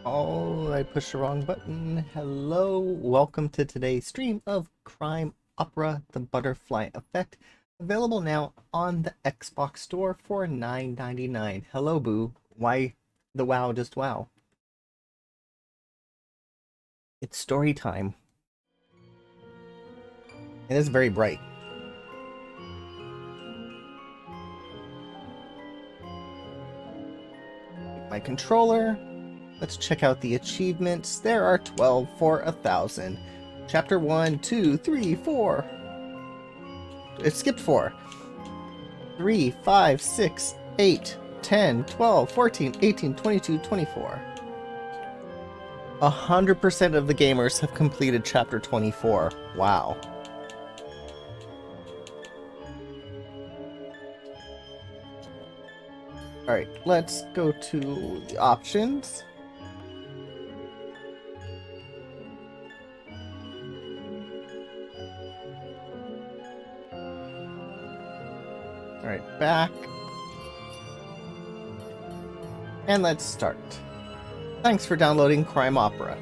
Oh, I pushed the wrong button. Hello, welcome to today's stream of Crime Opera: The Butterfly Effect, available now on the Xbox Store for $9.99. Hello, Boo. Why the wow just wow? It's story time. It is very bright. My controller. Let's check out the achievements. There are 12 for 1,000. Chapter 1, 2, 3, 4. It skipped 4. 3, 5, 6, 8, 10, 12, 14, 18, 22, 24. 100% of the gamers have completed Chapter 24. Wow. Alright, let's go to the options. Alright, back. And let's start. Thanks for downloading Crime Opera.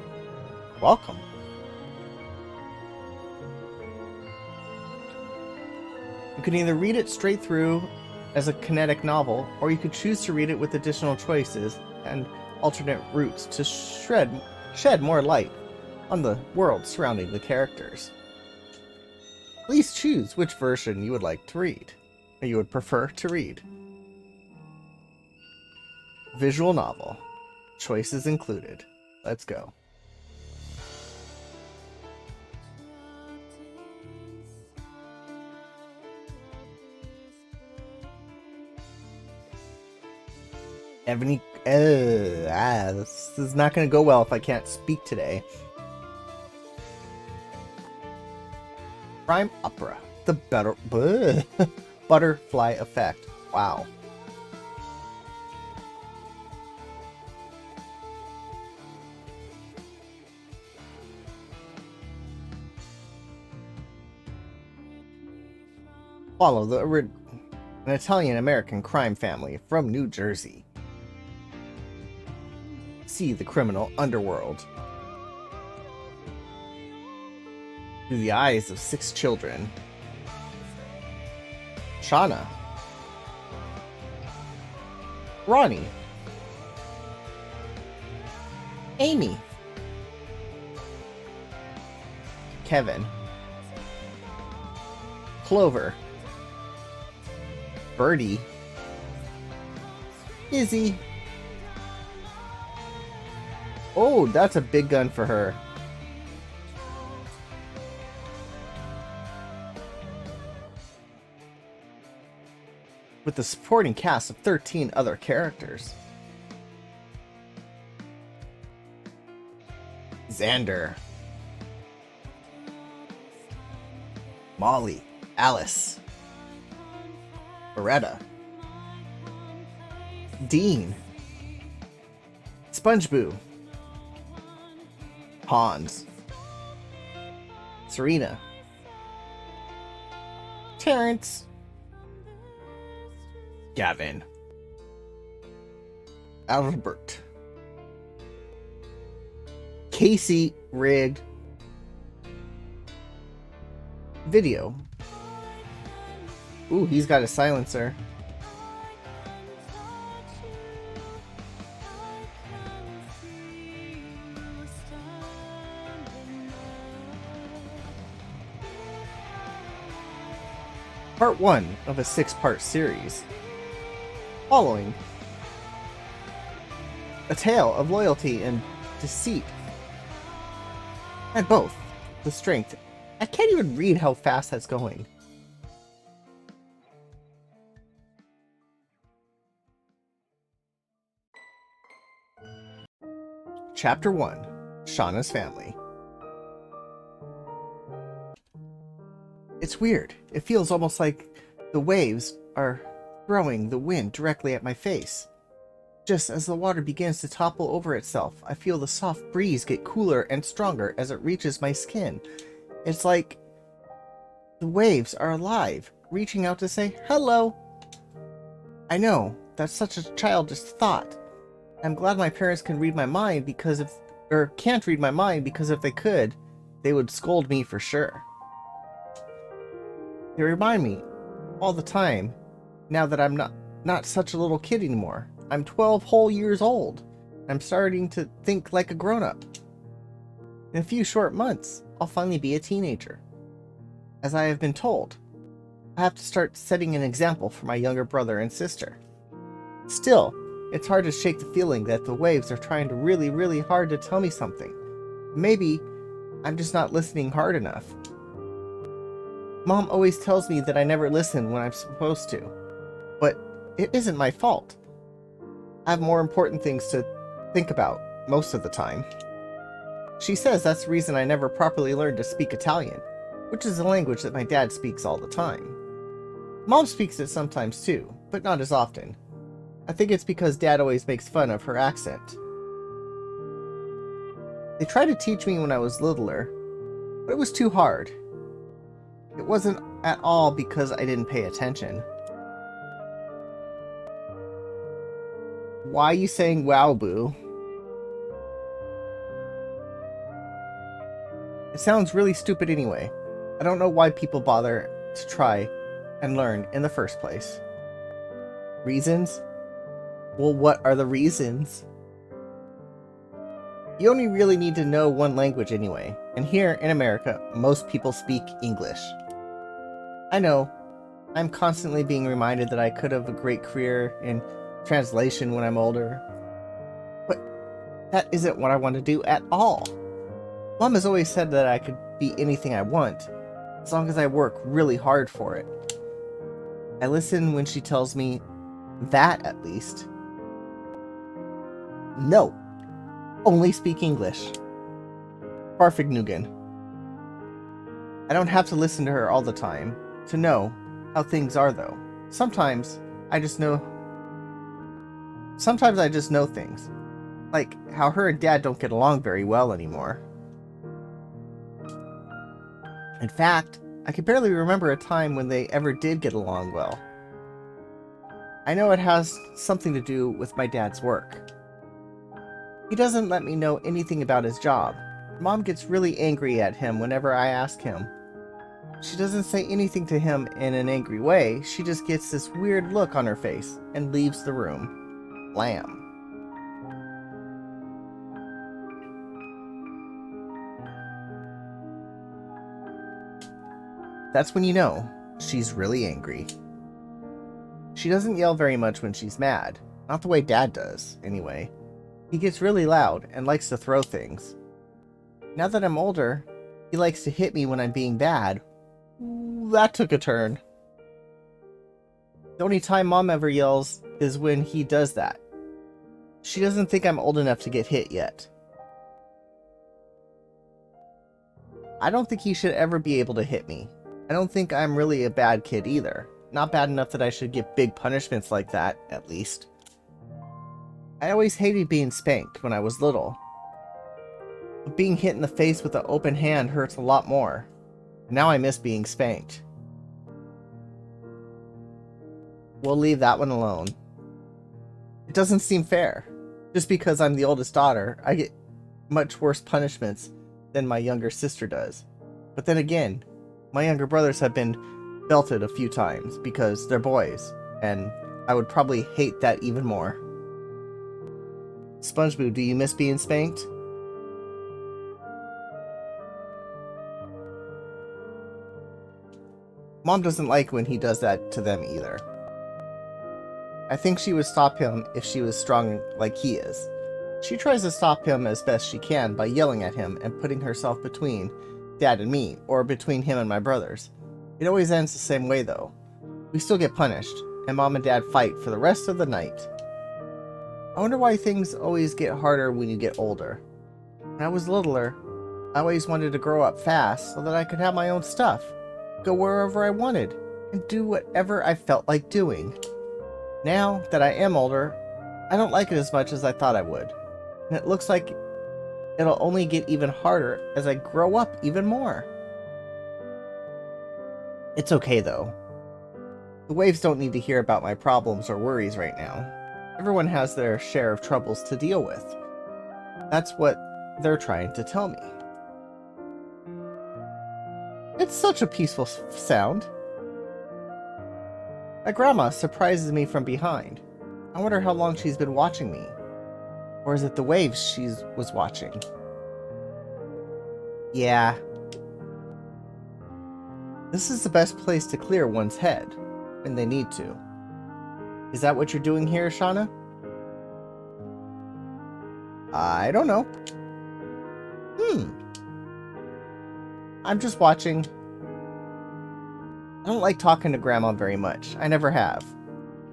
Welcome. You can either read it straight through as a kinetic novel, or you could choose to read it with additional choices and alternate routes to shed more light on the world surrounding the characters. Please choose which version you would like to read, or you would prefer to read. Visual novel. Choices included. Let's go. This is not going to go well if I can't speak today. Crime Opera. The Butterfly Effect. Wow. Follow an Italian-American crime family from New Jersey. See the criminal underworld through the eyes of 6 children. Shauna, Ronnie, Amy, Kevin, Clover, Birdie, Izzy. Oh, that's a big gun for her. With the supporting cast of 13 other characters. Xander, Molly, Alice, Beretta, Dean, SpongeBob, Hans, Serena, Terrence, Gavin, Albert, Casey, Rigged, Video. Ooh, he's got a silencer. Part 1 of a 6-part series, following a tale of loyalty and deceit, and both the strength. I can't even read how fast that's going. Chapter 1, Shauna's Family. It's weird. It feels almost like the waves are throwing the wind directly at my face. Just as the water begins to topple over itself, I feel the soft breeze get cooler and stronger as it reaches my skin. It's like the waves are alive, reaching out to say hello. I know, that's such a childish thought, I'm glad my parents can read my mind can't read my mind, because if they could, they would scold me for sure. They remind me all the time now that I'm not such a little kid anymore. I'm 12 whole years old. I'm starting to think like a grown-up. In a few short months, I'll finally be a teenager. As I have been told, I have to start setting an example for my younger brother and sister. Still, it's hard to shake the feeling that the waves are trying to really, really hard to tell me something. Maybe I'm just not listening hard enough. Mom always tells me that I never listen when I'm supposed to, but it isn't my fault. I have more important things to think about most of the time. She says that's the reason I never properly learned to speak Italian, which is a language that my dad speaks all the time. Mom speaks it sometimes too, but not as often. I think it's because Dad always makes fun of her accent. They tried to teach me when I was littler, but it was too hard. It wasn't at all because I didn't pay attention. Why are you saying wow, boo? It sounds really stupid anyway. I don't know why people bother to try and learn in the first place. Reasons? Well, what are the reasons? You only really need to know one language anyway, and here in America, most people speak English. I know, I'm constantly being reminded that I could have a great career in translation when I'm older, but that isn't what I want to do at all. Mom has always said that I could be anything I want, as long as I work really hard for it. I listen when she tells me that, at least. No, only speak English. Barfignugan. I don't have to listen to her all the time to know how things are, though. Sometimes I just know things, like how her and Dad don't get along very well anymore. In fact, I can barely remember a time when they ever did get along well. I know it has something to do with my dad's work. He doesn't let me know anything about his job. Mom gets really angry at him whenever I ask him. She doesn't say anything to him in an angry way, she just gets this weird look on her face and leaves the room. Blam. That's when you know she's really angry. She doesn't yell very much when she's mad. Not the way Dad does, anyway. He gets really loud and likes to throw things. Now that I'm older, he likes to hit me when I'm being bad. That took a turn. The only time Mom ever yells is when he does that. She doesn't think I'm old enough to get hit yet. I don't think he should ever be able to hit me. I don't think I'm really a bad kid either. Not bad enough that I should get big punishments like that, at least. I always hated being spanked when I was little. But being hit in the face with an open hand hurts a lot more. Now I miss being spanked. We'll leave that one alone. It doesn't seem fair. Just because I'm the oldest daughter, I get much worse punishments than my younger sister does. But then again, my younger brothers have been belted a few times because they're boys, and I would probably hate that even more. SpongeBob, do you miss being spanked? Mom doesn't like when he does that to them either. I think she would stop him if she was strong like he is. She tries to stop him as best she can by yelling at him and putting herself between Dad and me, or between him and my brothers. It always ends the same way though. We still get punished, and Mom and Dad fight for the rest of the night. I wonder why things always get harder when you get older. When I was littler, I always wanted to grow up fast so that I could have my own stuff, go wherever I wanted, and do whatever I felt like doing. Now that I am older, I don't like it as much as I thought I would, and it looks like it'll only get even harder as I grow up even more. It's okay though. The waves don't need to hear about my problems or worries right now. Everyone has their share of troubles to deal with. That's what they're trying to tell me. It's such a peaceful sound. My grandma surprises me from behind. I wonder how long she's been watching me. Or is it the waves she was watching? Yeah. This is the best place to clear one's head when they need to. Is that what you're doing here, Shauna? I don't know. I'm just watching. I don't like talking to Grandma very much. I never have.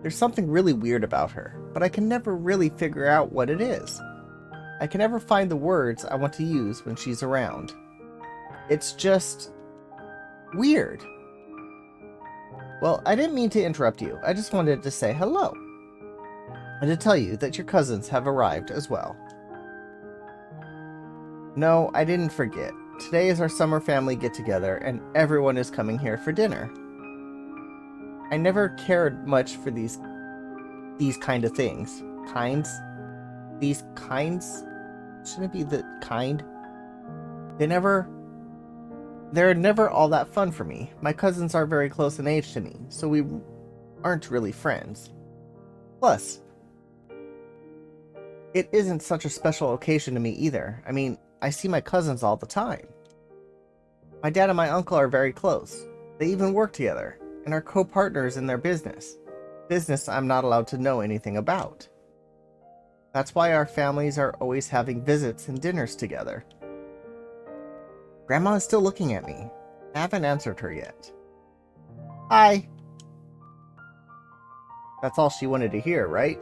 There's something really weird about her, but I can never really figure out what it is. I can never find the words I want to use when she's around. It's just weird. Well, I didn't mean to interrupt you. I just wanted to say hello. And to tell you that your cousins have arrived as well. No, I didn't forget. Today is our summer family get-together, and everyone is coming here for dinner. I never cared much for these kind of things. These kinds? Shouldn't it be the kind? They're never all that fun for me. My cousins are very close in age to me, so we aren't really friends. Plus, it isn't such a special occasion to me either. I mean, I see my cousins all the time. My dad and my uncle are very close. They even work together and are co-partners in their business. Business I'm not allowed to know anything about. That's why our families are always having visits and dinners together. Grandma is still looking at me. I haven't answered her yet. Hi. That's all she wanted to hear, right?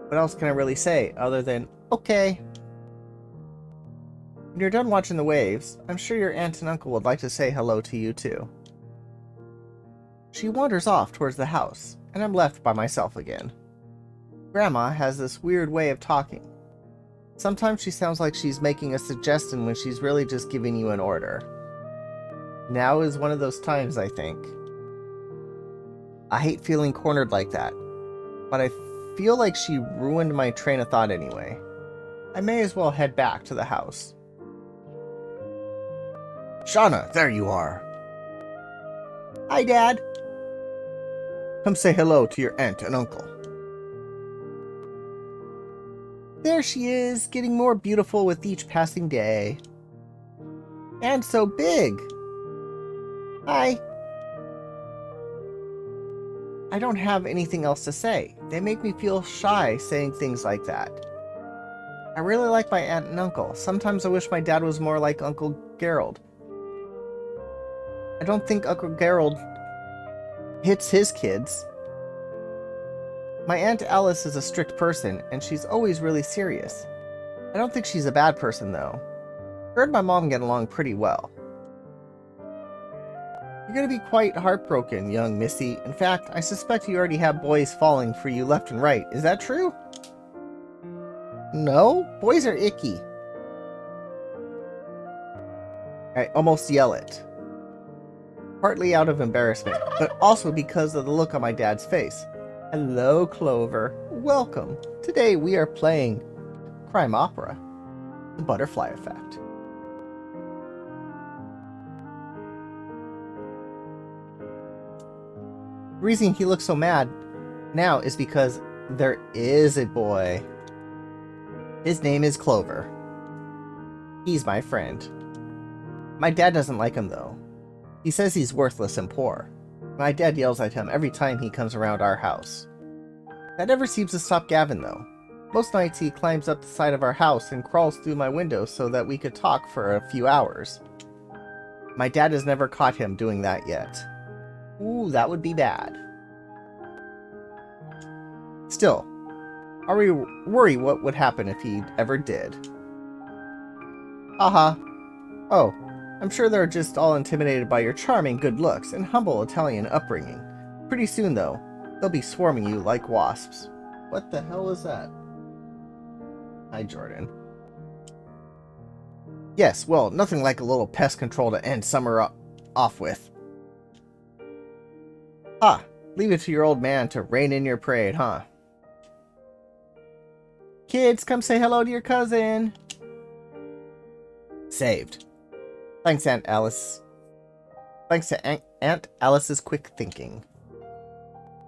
What else can I really say other than, okay. When you're done watching the waves, I'm sure your aunt and uncle would like to say hello to you too. She wanders off towards the house, and I'm left by myself again. Grandma has this weird way of talking. Sometimes she sounds like she's making a suggestion when she's really just giving you an order. Now is one of those times, I think. I hate feeling cornered like that, but I feel like she ruined my train of thought anyway. I may as well head back to the house. Shauna, there you are. Hi, Dad. Come say hello to your aunt and uncle. There she is, getting more beautiful with each passing day. And so big. Hi. I don't have anything else to say. They make me feel shy saying things like that. I really like my aunt and uncle. Sometimes I wish my dad was more like Uncle Gerald. I don't think Uncle Gerald hits his kids. My Aunt Alice is a strict person, and she's always really serious. I don't think she's a bad person, though. Her and my mom get along pretty well. You're gonna be quite heartbroken, young Missy. In fact, I suspect you already have boys falling for you left and right. Is that true? No, boys are icky. I almost yell it. Partly out of embarrassment, but also because of the look on my dad's face. Hello, Clover. Welcome. Today we are playing Crime Opera, The Butterfly Effect. The reason he looks so mad now is because there is a boy. His name is Clover. He's my friend. My dad doesn't like him, though. He says he's worthless and poor. My dad yells at him every time he comes around our house. That never seems to stop Gavin, though. Most nights he climbs up the side of our house and crawls through my window so that we could talk for a few hours. My dad has never caught him doing that yet. Ooh, that would be bad. Still, I worry what would happen if he ever did. Haha. Oh, I'm sure they're just all intimidated by your charming good looks and humble Italian upbringing. Pretty soon, though, they'll be swarming you like wasps. What the hell is that? Hi, Jordan. Yes, well, nothing like a little pest control to end summer off with. Ah, leave it to your old man to rein in your parade, huh? Kids, come say hello to your cousin. Saved. Thanks, Aunt Alice. Thanks to Aunt Alice's quick thinking.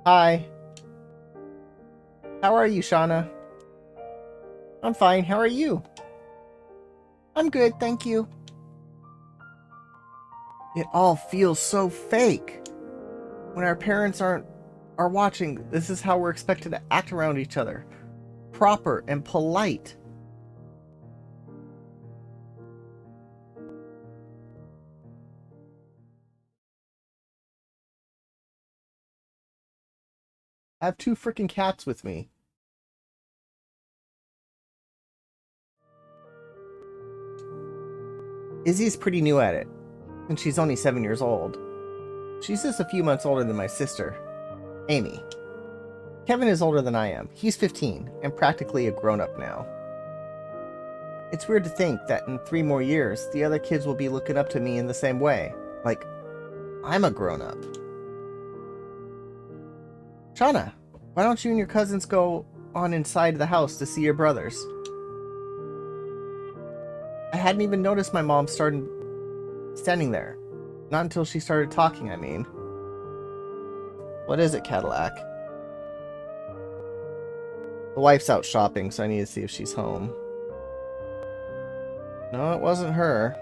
Hi. How are you, Shauna? I'm fine. How are you? I'm good, thank you. It all feels so fake. When our parents are watching, this is how we're expected to act around each other. Proper and polite. I have 2 freaking cats with me. Izzy's pretty new at it, and she's only 7 years old. She's just a few months older than my sister, Amy. Kevin is older than I am. He's 15, and practically a grown-up now. It's weird to think that in 3 more years, the other kids will be looking up to me in the same way. Like, I'm a grown-up. Shauna, why don't you and your cousins go on inside the house to see your brothers? I hadn't even noticed my mom standing there. Not until she started talking, I mean. What is it, Cadillac? The wife's out shopping, so I need to see if she's home. No, it wasn't her.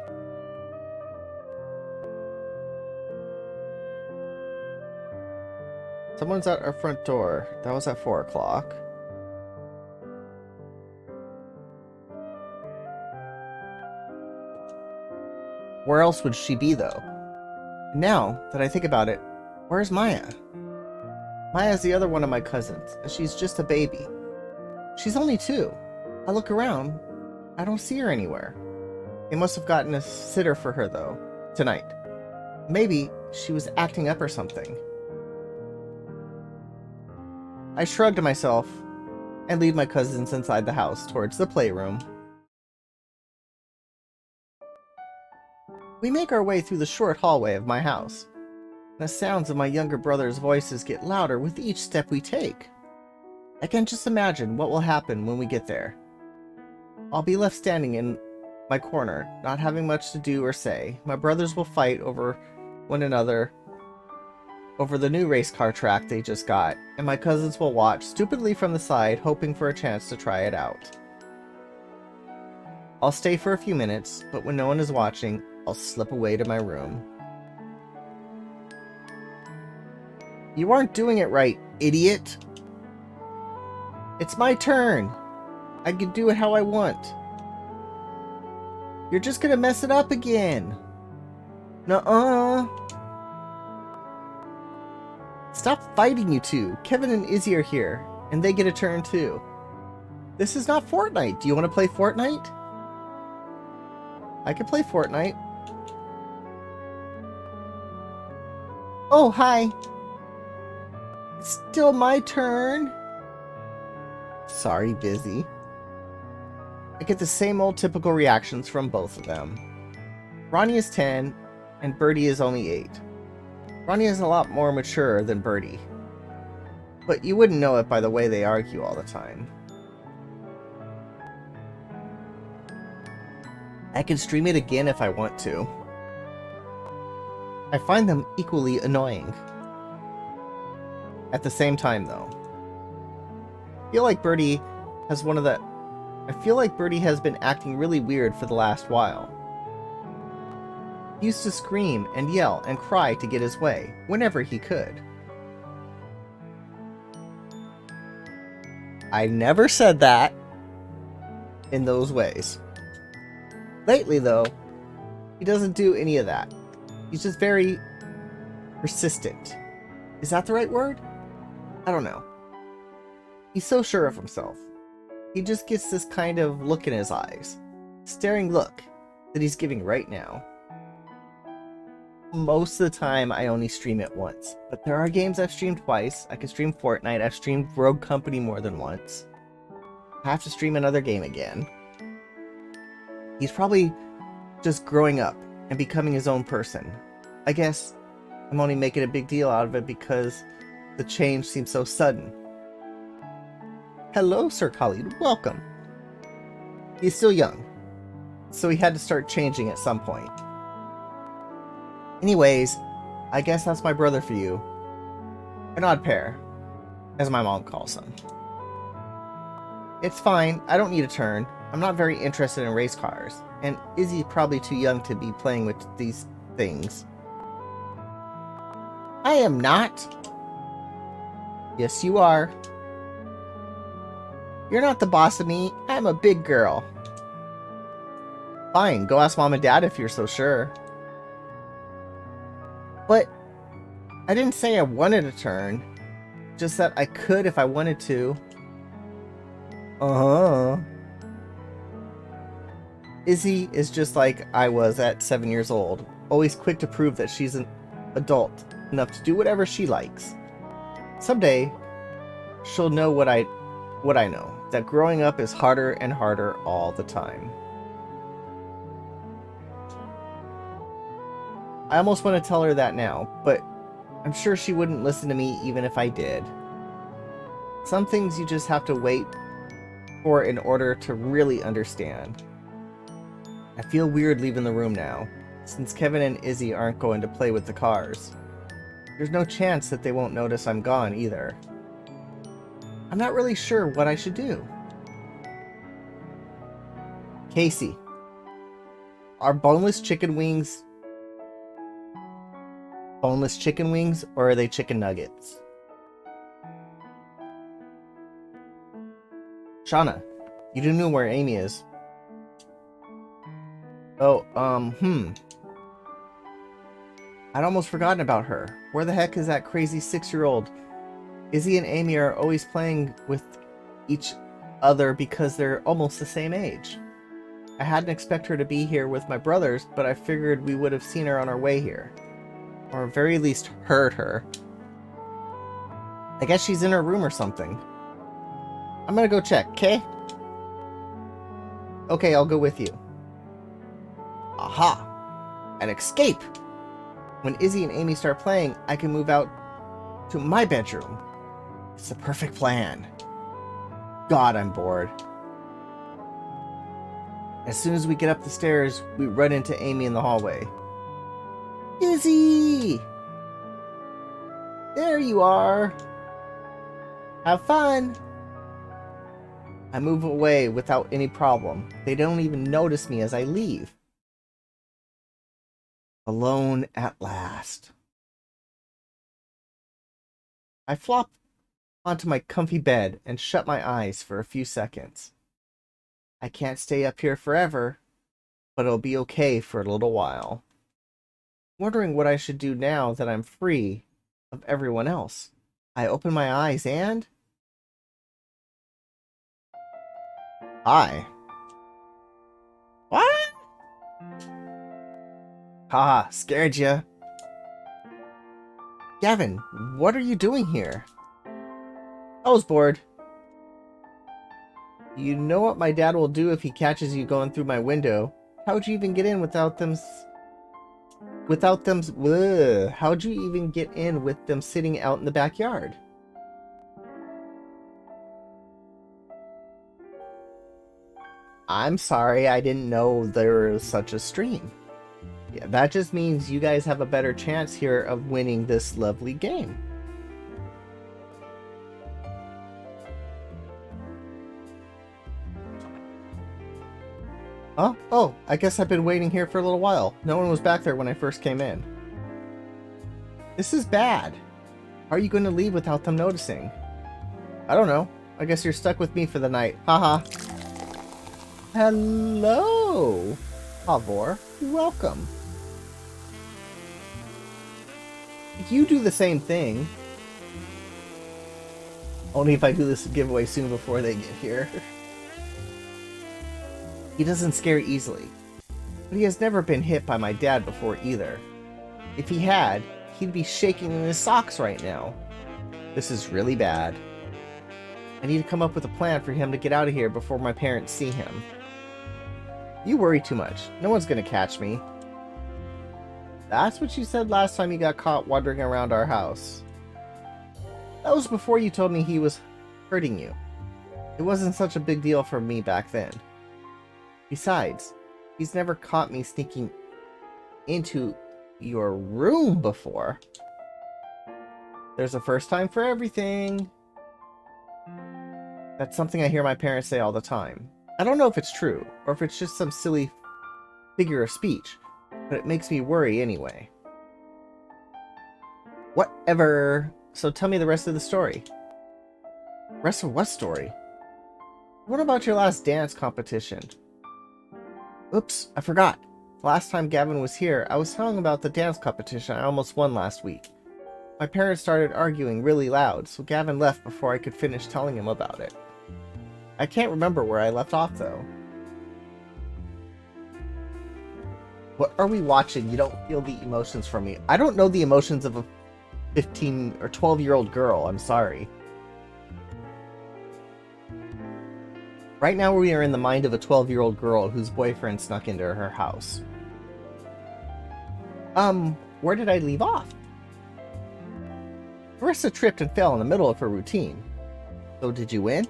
Someone's at our front door. That was at 4 o'clock. Where else would she be, though? Now that I think about it, where's Maya? Maya's the other one of my cousins, and she's just a baby. She's only 2. I look around, I don't see her anywhere. They must have gotten a sitter for her, though, tonight. Maybe she was acting up or something. I shrugged to myself and lead my cousins inside the house towards the playroom. We make our way through the short hallway of my house. The sounds of my younger brother's voices get louder with each step we take. I can just imagine what will happen when we get there. I'll be left standing in my corner, not having much to do or say. My brothers will fight over one another over the new race car track they just got, and my cousins will watch stupidly from the side, hoping for a chance to try it out. I'll stay for a few minutes, but when no one is watching, I'll slip away to my room. You aren't doing it right, idiot! It's my turn! I can do it how I want. You're just gonna mess it up again! Nuh-uh! Stop fighting, you two! Kevin and Izzy are here, and they get a turn too. This is not Fortnite! Do you want to play Fortnite? I can play Fortnite. Oh, hi! It's still my turn! Sorry, busy. I get the same old typical reactions from both of them. Ronnie is 10, and Birdie is only 8. Ronnie is a lot more mature than Birdie, but you wouldn't know it by the way they argue all the time. I can stream it again if I want to. I find them equally annoying. At the same time, though. I feel like Birdie has been acting really weird for the last while. He used to scream and yell and cry to get his way, whenever he could. I never said that in those ways. Lately, though, he doesn't do any of that. He's just very persistent. Is that the right word? I don't know. He's so sure of himself. He just gets this kind of look in his eyes. Staring look that he's giving right now. Most of the time, I only stream it once. But there are games I've streamed twice. I can stream Fortnite. I've streamed Rogue Company more than once. I have to stream another game again. He's probably just growing up and becoming his own person. I guess I'm only making a big deal out of it because the change seems so sudden. Hello, Sir Khalid. Welcome. He's still young, so he had to start changing at some point. Anyways, I guess that's my brother for you. An odd pair, as my mom calls them. It's fine. I don't need a turn. I'm not very interested in race cars, and Izzy's probably too young to be playing with these things. I am not. Yes, you are. You're not the boss of me. I'm a big girl. Fine, go ask Mom and Dad if you're so sure. But I didn't say I wanted a turn. Just that I could if I wanted to. Uh-huh. Izzy is just like I was at 7 years old. Always quick to prove that she's an adult enough to do whatever she likes. Someday, she'll know what I know. That growing up is harder and harder all the time. I almost want to tell her that now, but I'm sure she wouldn't listen to me even if I did. Some things you just have to wait for in order to really understand. I feel weird leaving the room now, since Kevin and Izzy aren't going to play with the cars. There's no chance that they won't notice I'm gone either. I'm not really sure what I should do. Casey, are boneless chicken wings or are they chicken nuggets? Shauna, you do know where Amy is. Oh, I'd almost forgotten about her. Where the heck is that crazy 6-year-old? Izzy and Amy are always playing with each other because they're almost the same age. I hadn't expected her to be here with my brothers, but I figured we would have seen her on our way here. Or at very least heard her. I guess she's in her room or something. I'm gonna go check, okay? Okay, I'll go with you. Aha! An escape! When Izzy and Amy start playing, I can move out to my bedroom. It's the perfect plan. God, I'm bored. As soon as we get up the stairs, we run into Amy in the hallway. Izzy! There you are! Have fun! I move away without any problem. They don't even notice me as I leave. Alone at last. I flop onto my comfy bed and shut my eyes for a few seconds. I can't stay up here forever, but it'll be okay for a little while. Wondering what I should do now that I'm free of everyone else. I open my eyes and... Hi. What? Haha, scared ya. Gavin, what are you doing here? I was bored. You know what my dad will do if he catches you going through my window. How'd you even get in without them... How'd you even get in with them sitting out in the backyard? I'm sorry, I didn't know there was such a stream. Yeah, that just means you guys have a better chance here of winning this lovely game. Huh? Oh, I guess I've been waiting here for a little while. No one was back there when I first came in. This is bad. How are you going to leave without them noticing? I don't know. I guess you're stuck with me for the night. Haha. Hello, Pavor. Welcome. You do the same thing. Only if I do this giveaway soon before they get here. He doesn't scare easily, but he has never been hit by my dad before either. If he had, he'd be shaking in his socks right now. This is really bad. I need to come up with a plan for him to get out of here before my parents see him. You worry too much. No one's gonna catch me. That's what you said last time you got caught wandering around our house. That was before you told me he was hurting you. It wasn't such a big deal for me back then. Besides, he's never caught me sneaking into your room before. There's a first time for everything. That's something I hear my parents say all the time. I don't know if it's true, or if it's just some silly figure of speech, but it makes me worry anyway. Whatever. So tell me the rest of the story. Rest of what story? What about your last dance competition? Oops, I forgot. Last time Gavin was here, I was telling about the dance competition I almost won last week. My parents started arguing really loud, so Gavin left before I could finish telling him about it. I can't remember where I left off, though. What are we watching? You don't feel the emotions from me. I don't know the emotions of a 15 or 12-year-old girl. I'm sorry. Right now we are in the mind of a 12-year-old girl whose boyfriend snuck into her house. Where did I leave off? Marissa tripped and fell in the middle of her routine. So did you win?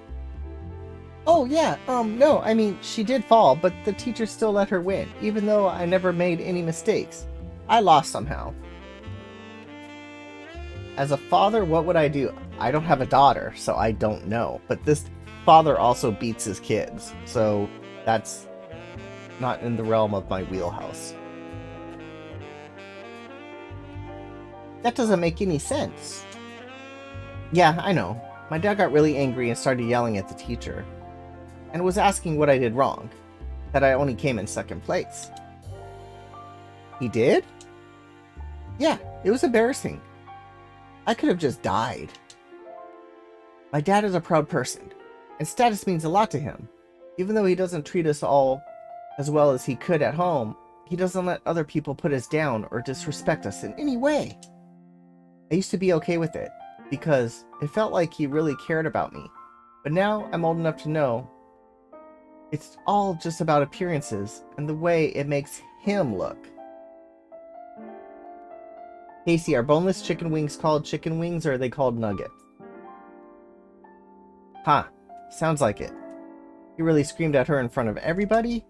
Oh yeah, no, I mean, she did fall, but the teacher still let her win, even though I never made any mistakes. I lost somehow. As a father, what would I do? I don't have a daughter, so I don't know, but this father also beats his kids, so that's not in the realm of my wheelhouse. That doesn't make any sense. Yeah, I know. My dad got really angry and started yelling at the teacher, and was asking what I did wrong, that I only came in second place. He did? Yeah, it was embarrassing. I could have just died. My dad is a proud person, and status means a lot to him. Even though he doesn't treat us all as well as he could at home, he doesn't let other people put us down or disrespect us in any way. I used to be okay with it, because it felt like he really cared about me. But now I'm old enough to know it's all just about appearances and the way it makes him look. Casey, are boneless chicken wings called chicken wings or are they called nuggets? Huh, sounds like it. He really screamed at her in front of everybody?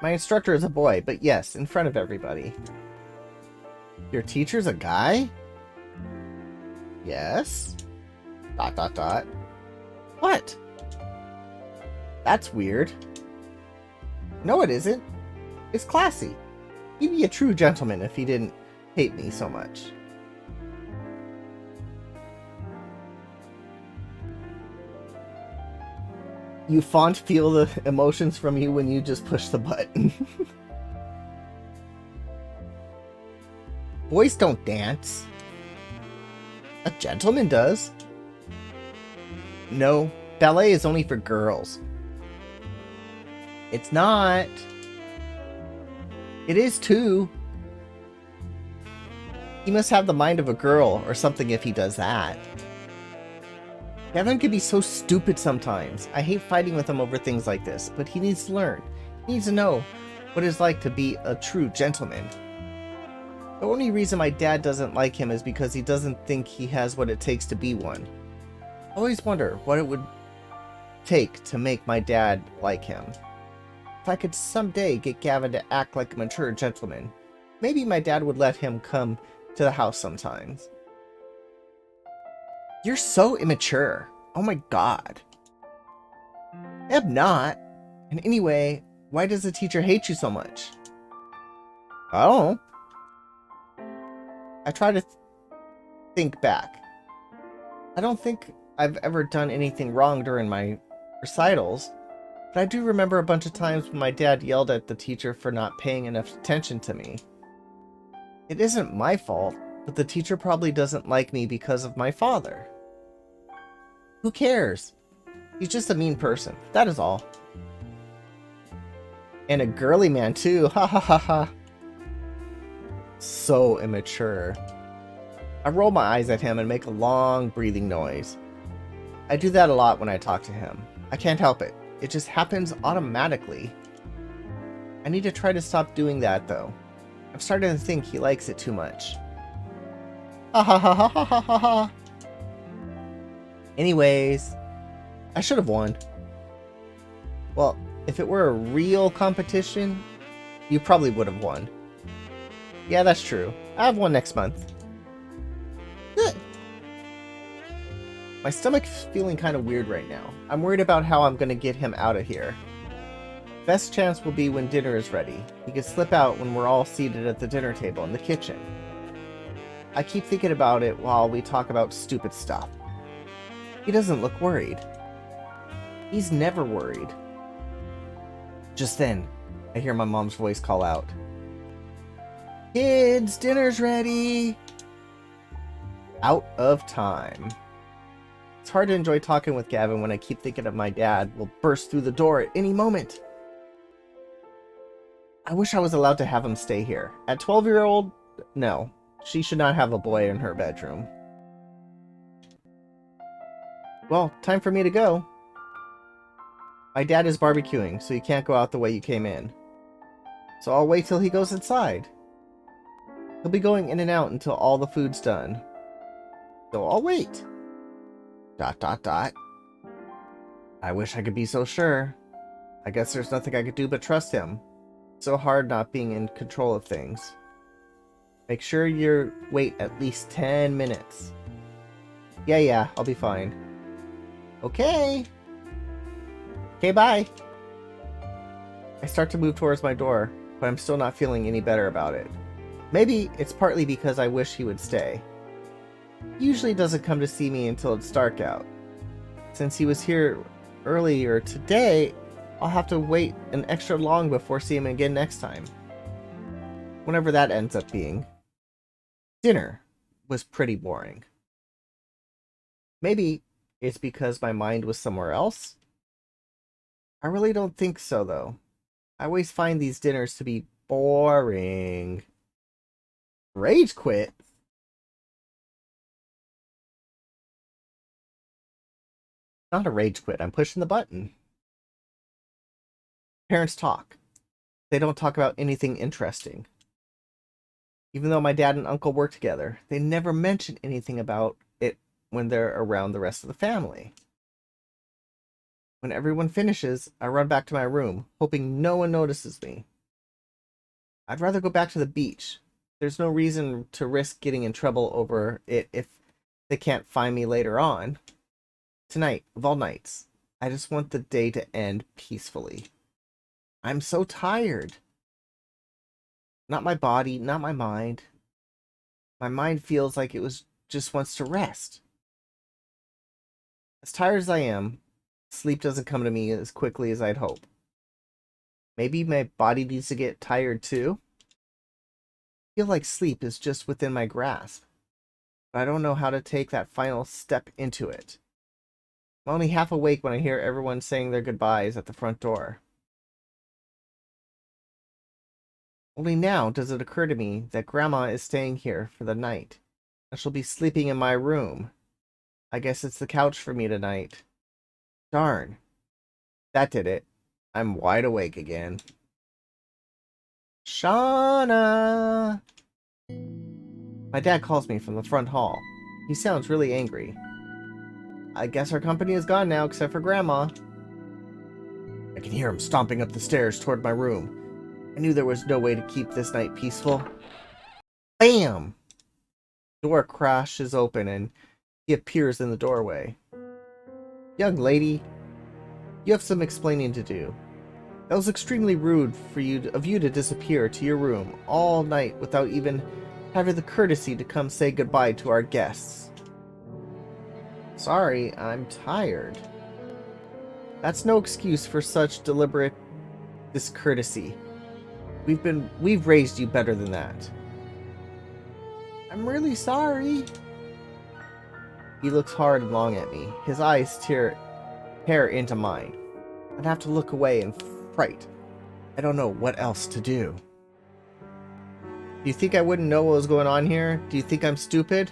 My instructor is a boy, but yes, in front of everybody. Your teacher's a guy? Yes. ... What? That's weird. No, it isn't. It's classy. He'd be a true gentleman if he didn't hate me so much. You font feel the emotions from you when you just push the button. Boys don't dance. A gentleman does. No, ballet is only for girls. It's not. It is too. He must have the mind of a girl or something if he does that. Gavin can be so stupid sometimes. I hate fighting with him over things like this, but he needs to learn. He needs to know what it's like to be a true gentleman. The only reason my dad doesn't like him is because he doesn't think he has what it takes to be one. I always wonder what it would take to make my dad like him. If I could someday get Gavin to act like a mature gentleman, maybe my dad would let him come to the house sometimes. You're so immature. Oh my god. I'm not. And anyway, why does the teacher hate you so much? I don't know. I try to think back. I don't think I've ever done anything wrong during my recitals, but I do remember a bunch of times when my dad yelled at the teacher for not paying enough attention to me. It isn't my fault, but the teacher probably doesn't like me because of my father. Who cares? He's just a mean person, that is all. And a girly man too, ha ha ha ha. So immature. I roll my eyes at him and make a long breathing noise. I do that a lot when I talk to him. I can't help it. It just happens automatically. I need to try to stop doing that though. I'm starting to think he likes it too much. Ha ha ha ha ha ha ha. Anyways, I should have won. Well, if it were a real competition, you probably would have won. Yeah, that's true. I have one next month. Good. My stomach's feeling kind of weird right now. I'm worried about how I'm going to get him out of here. Best chance will be when dinner is ready. He could slip out when we're all seated at the dinner table in the kitchen. I keep thinking about it while we talk about stupid stuff. He doesn't look worried. He's never worried. Just then, I hear my mom's voice call out. Kids, dinner's ready! Out of time. It's hard to enjoy talking with Gavin when I keep thinking of my dad will burst through the door at any moment. I wish I was allowed to have him stay here. At 12-year-old, no. She should not have a boy in her bedroom. Well, time for me to go. My dad is barbecuing, so you can't go out the way you came in. So I'll wait till he goes inside. He'll be going in and out until all the food's done. So I'll wait. ... I wish I could be so sure. I guess there's nothing I could do but trust him. It's so hard not being in control of things. Make sure you wait at least 10 minutes. Yeah, I'll be fine. Okay, bye. I start to move towards my door, but I'm still not feeling any better about it. Maybe it's partly because I wish he would stay. He usually doesn't come to see me until it's dark out. Since he was here earlier today, I'll have to wait an extra long before seeing him again next time. Whenever that ends up being. Dinner was pretty boring. Maybe it's because my mind was somewhere else? I really don't think so, though. I always find these dinners to be boring. Rage quit? Not a rage quit. I'm pushing the button. Parents talk. They don't talk about anything interesting. Even though my dad and uncle work together, they never mention anything about it when they're around the rest of the family. When everyone finishes, I run back to my room, hoping no one notices me. I'd rather go back to the beach. There's no reason to risk getting in trouble over it if they can't find me later on. Tonight, of all nights, I just want the day to end peacefully. I'm so tired. Not my body, not my mind. My mind feels like just wants to rest. As tired as I am, sleep doesn't come to me as quickly as I'd hope. Maybe my body needs to get tired too? I feel like sleep is just within my grasp, but I don't know how to take that final step into it. I'm only half awake when I hear everyone saying their goodbyes at the front door. Only now does it occur to me that Grandma is staying here for the night, and she'll be sleeping in my room. I guess it's the couch for me tonight. Darn. That did it. I'm wide awake again. Shauna! My dad calls me from the front hall. He sounds really angry. I guess our company is gone now, except for Grandma. I can hear him stomping up the stairs toward my room. I knew there was no way to keep this night peaceful. Bam! The door crashes open and he appears in the doorway. Young lady, you have some explaining to do. That was extremely rude of you to disappear to your room all night without even having the courtesy to come say goodbye to our guests. Sorry, I'm tired. That's no excuse for such deliberate discourtesy. We've raised you better than that. I'm really sorry. He looks hard and long at me. His eyes tear into mine. I'd have to look away in fright. I don't know what else to do. Do you think I wouldn't know what was going on here? Do you think I'm stupid?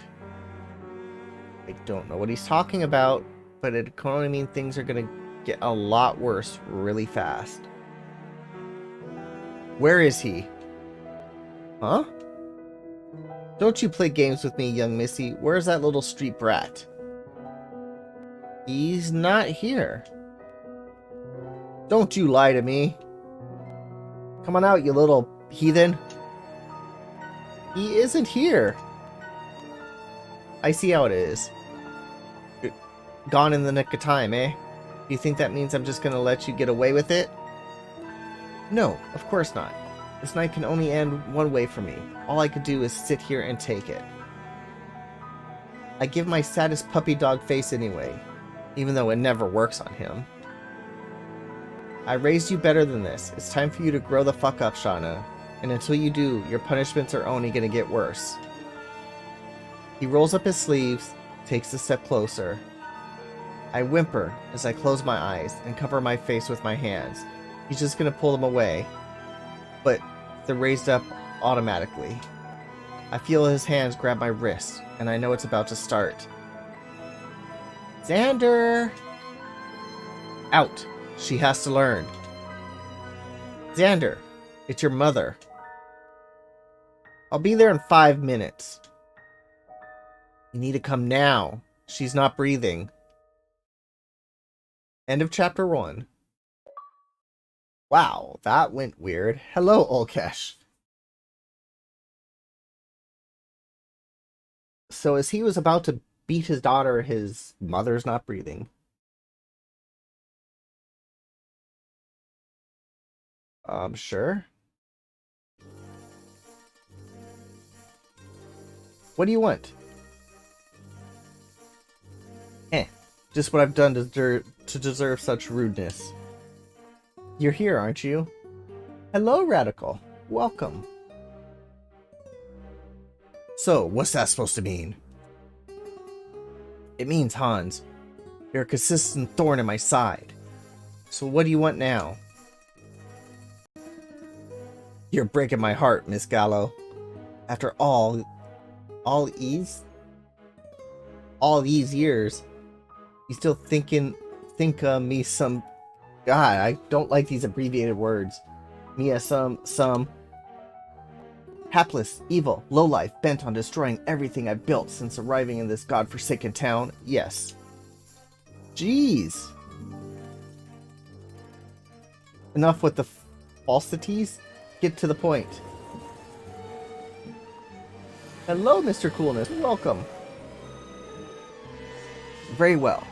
I don't know what he's talking about, but it can only mean things are gonna get a lot worse really fast. Where is he? Huh? Don't you play games with me, young missy. Where's that little street brat? He's not here. Don't you lie to me. Come on out, you little heathen. He isn't here. I see how it is. Gone in the nick of time, eh? Do you think that means I'm just gonna let you get away with it? No, of course not. This night can only end one way for me. All I could do is sit here and take it. I give my saddest puppy dog face anyway, even though it never works on him. I raised you better than this. It's time for you to grow the fuck up, Shauna. And until you do, your punishments are only gonna get worse. He rolls up his sleeves, takes a step closer. I whimper as I close my eyes and cover my face with my hands. He's just gonna pull them away, but they're raised up automatically. I feel his hands grab my wrist, and I know it's about to start. Xander! Out! She has to learn. Xander, it's your mother. I'll be there in 5 minutes. You need to come now. She's not breathing. End of chapter 1. Wow, that went weird. Hello, Ulkesh. So as he was about to beat his daughter, his mother's not breathing. Sure. What do you want? Just what I've done to deserve such rudeness. You're here, aren't you? Hello, Radical. Welcome. So, what's that supposed to mean? It means, Hans, you're a consistent thorn in my side. So what do you want now? You're breaking my heart, Miss Gallo. After all these years, you still think me some... God, I don't like these abbreviated words. Me as some hapless, evil, lowlife, bent on destroying everything I've built since arriving in this godforsaken town. Yes. Jeez. Enough with the falsities. Get to the point. Hello, Mr. Coolness. Welcome. Very well.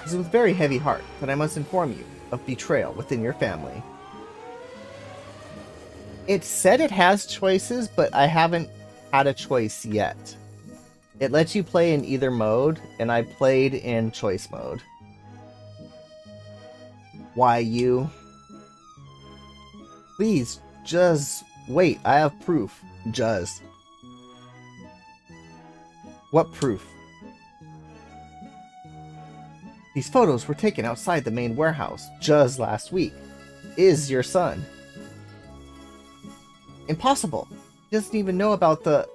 It is with very heavy heart that I must inform you of betrayal within your family. It said it has choices, but I haven't had a choice yet. It lets you play in either mode, and I played in choice mode. Why you? Please, just wait. I have proof. Just. What proof? These photos were taken outside the main warehouse just last week. Is your son? Impossible. He doesn't even know about the...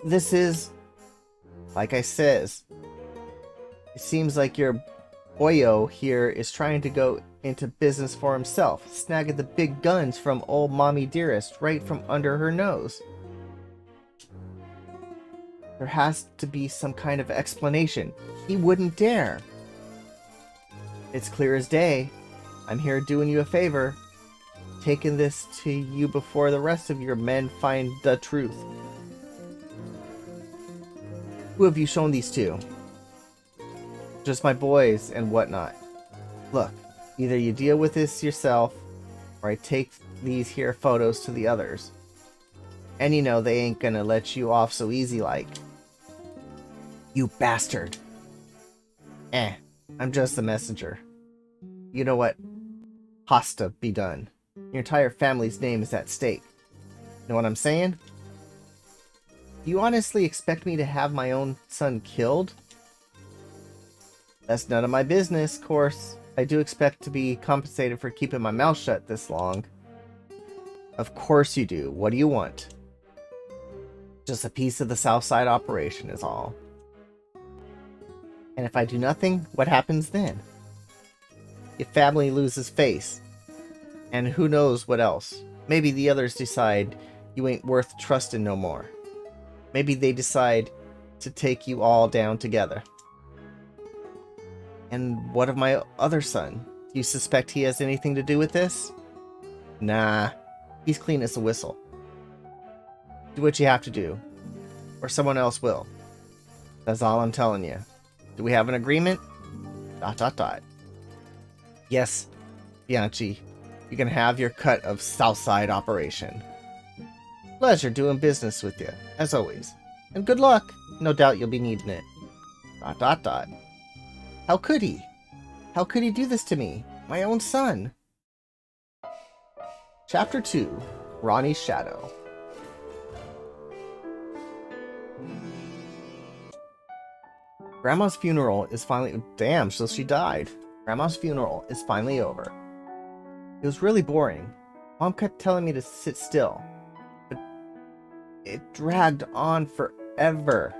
This is... Like I says. It seems like your boyo here is trying to go into business for himself, snagging the big guns from old Mommy Dearest right from under her nose. There has to be some kind of explanation. He wouldn't dare. It's clear as day. I'm here doing you a favor. Taking this to you before the rest of your men find the truth. Who have you shown these to? Just my boys and whatnot. Look, either you deal with this yourself, or I take these here photos to the others. And you know they ain't gonna let you off so easy like. You bastard. I'm just the messenger. You know what? Has to be done. Your entire family's name is at stake. Know what I'm saying? Do you honestly expect me to have my own son killed? That's none of my business, of course. I do expect to be compensated for keeping my mouth shut this long. Of course you do. What do you want? Just a piece of the Southside operation is all. And if I do nothing, what happens then? Your family loses face. And who knows what else. Maybe the others decide you ain't worth trusting no more. Maybe they decide to take you all down together. And what of my other son? Do you suspect he has anything to do with this? Nah, he's clean as a whistle. Do what you have to do, or someone else will. That's all I'm telling you. Do we have an agreement? ... Yes, Bianchi, you can have your cut of Southside operation. Pleasure doing business with you, as always. And good luck. No doubt you'll be needing it. ... How could he? How could he do this to me? My own son. Chapter 2. Ronnie's Shadow. Grandma's funeral is finally... Damn, so she died. Grandma's funeral is finally over. It was really boring. Mom kept telling me to sit still, but it dragged on forever.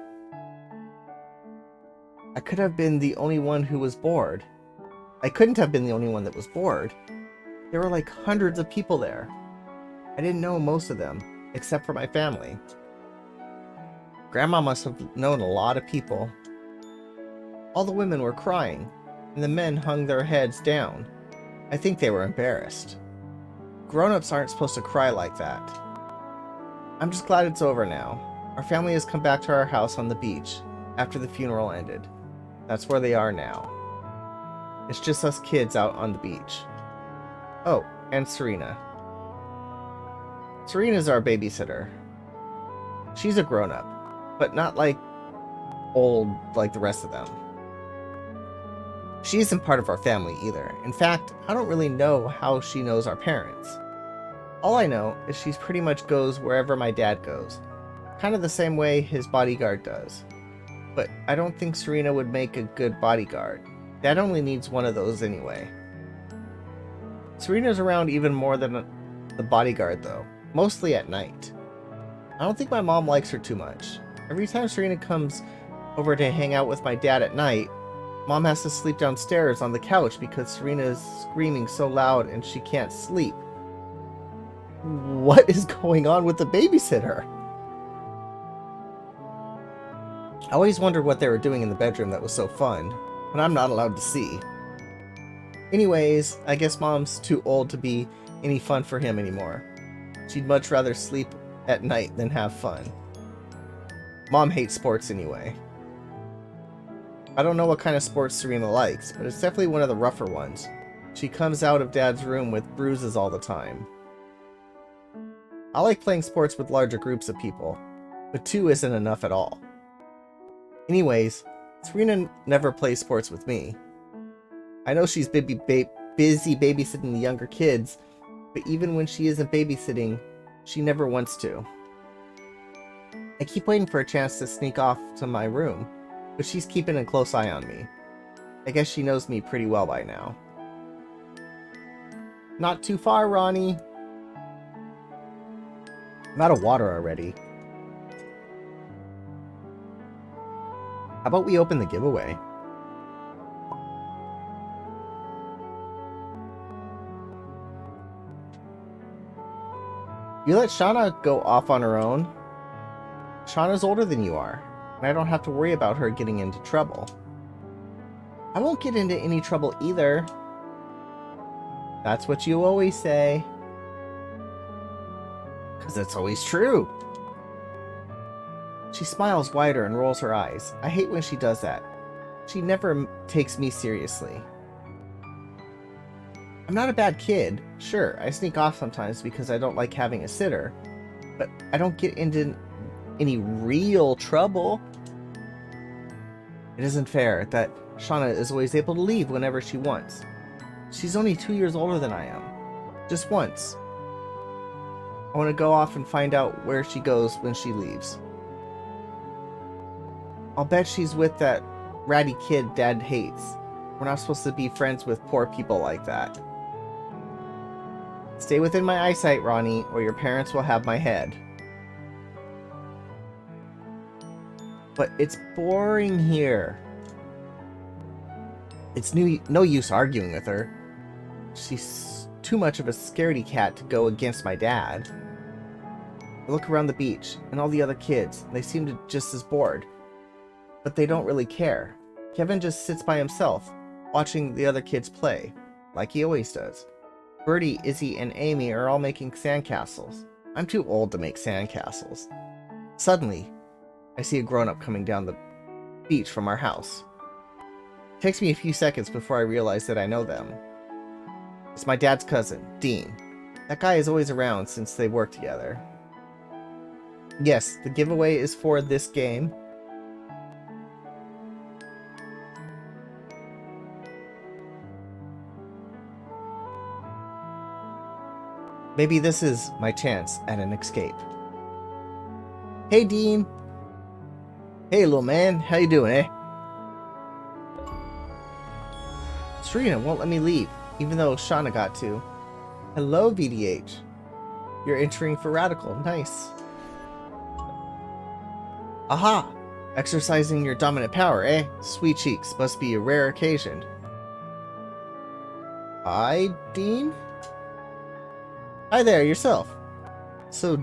I could have been the only one who was bored. I couldn't have been the only one that was bored. There were like hundreds of people there. I didn't know most of them, except for my family. Grandma must have known a lot of people. All the women were crying, and the men hung their heads down. I think they were embarrassed. Grown-ups aren't supposed to cry like that. I'm just glad it's over now. Our family has come back to our house on the beach after the funeral ended. That's where they are now. It's just us kids out on the beach. Oh, and Serena. Serena's our babysitter. She's a grown-up, but not like old like the rest of them. She isn't part of our family either. In fact, I don't really know how she knows our parents. All I know is she pretty much goes wherever my dad goes. Kind of the same way his bodyguard does. But I don't think Serena would make a good bodyguard. Dad only needs one of those anyway. Serena's around even more than the bodyguard though. Mostly at night. I don't think my mom likes her too much. Every time Serena comes over to hang out with my dad at night, Mom has to sleep downstairs on the couch because Serena is screaming so loud and she can't sleep. What is going on with the babysitter? I always wondered what they were doing in the bedroom that was so fun, but I'm not allowed to see. Anyways, I guess Mom's too old to be any fun for him anymore. She'd much rather sleep at night than have fun. Mom hates sports anyway. I don't know what kind of sports Serena likes, but it's definitely one of the rougher ones. She comes out of Dad's room with bruises all the time. I like playing sports with larger groups of people, but 2 isn't enough at all. Anyways, Serena never plays sports with me. I know she's busy babysitting the younger kids, but even when she isn't babysitting, she never wants to. I keep waiting for a chance to sneak off to my room, but she's keeping a close eye on me. I guess she knows me pretty well by now. Not too far, Ronnie. I'm out of water already. How about we open the giveaway? You let Shauna go off on her own? Shauna's older than you are, and I don't have to worry about her getting into trouble. I won't get into any trouble either. That's what you always say. 'Cause that's always true. She smiles wider and rolls her eyes. I hate when she does that. She never takes me seriously. I'm not a bad kid. Sure, I sneak off sometimes because I don't like having a sitter, but I don't get into any real trouble. It isn't fair that Shauna is always able to leave whenever she wants. She's only 2 years older than I am. Just once. I want to go off and find out where she goes when she leaves. I'll bet she's with that ratty kid Dad hates. We're not supposed to be friends with poor people like that. Stay within my eyesight, Ronnie, or your parents will have my head. But it's boring here. It's no use arguing with her. She's too much of a scaredy cat to go against my dad. I look around the beach, and all the other kids, they seem to just as bored. But they don't really care. Kevin just sits by himself, watching the other kids play, like he always does. Birdie, Izzy, and Amy are all making sandcastles. I'm too old to make sandcastles. Suddenly, I see a grown-up coming down the beach from our house. It takes me a few seconds before I realize that I know them. It's my dad's cousin, Dean. That guy is always around since they work together. Yes, the giveaway is for this game. Maybe this is my chance at an escape. Hey, Dean. Hey, little man. How you doing, eh? Serena won't let me leave, even though Shauna got to. Hello, VDH. You're entering for Radical. Nice. Aha! Exercising your dominant power, eh? Sweet cheeks. Must be a rare occasion. Hi, Dean? Hi there, yourself. So,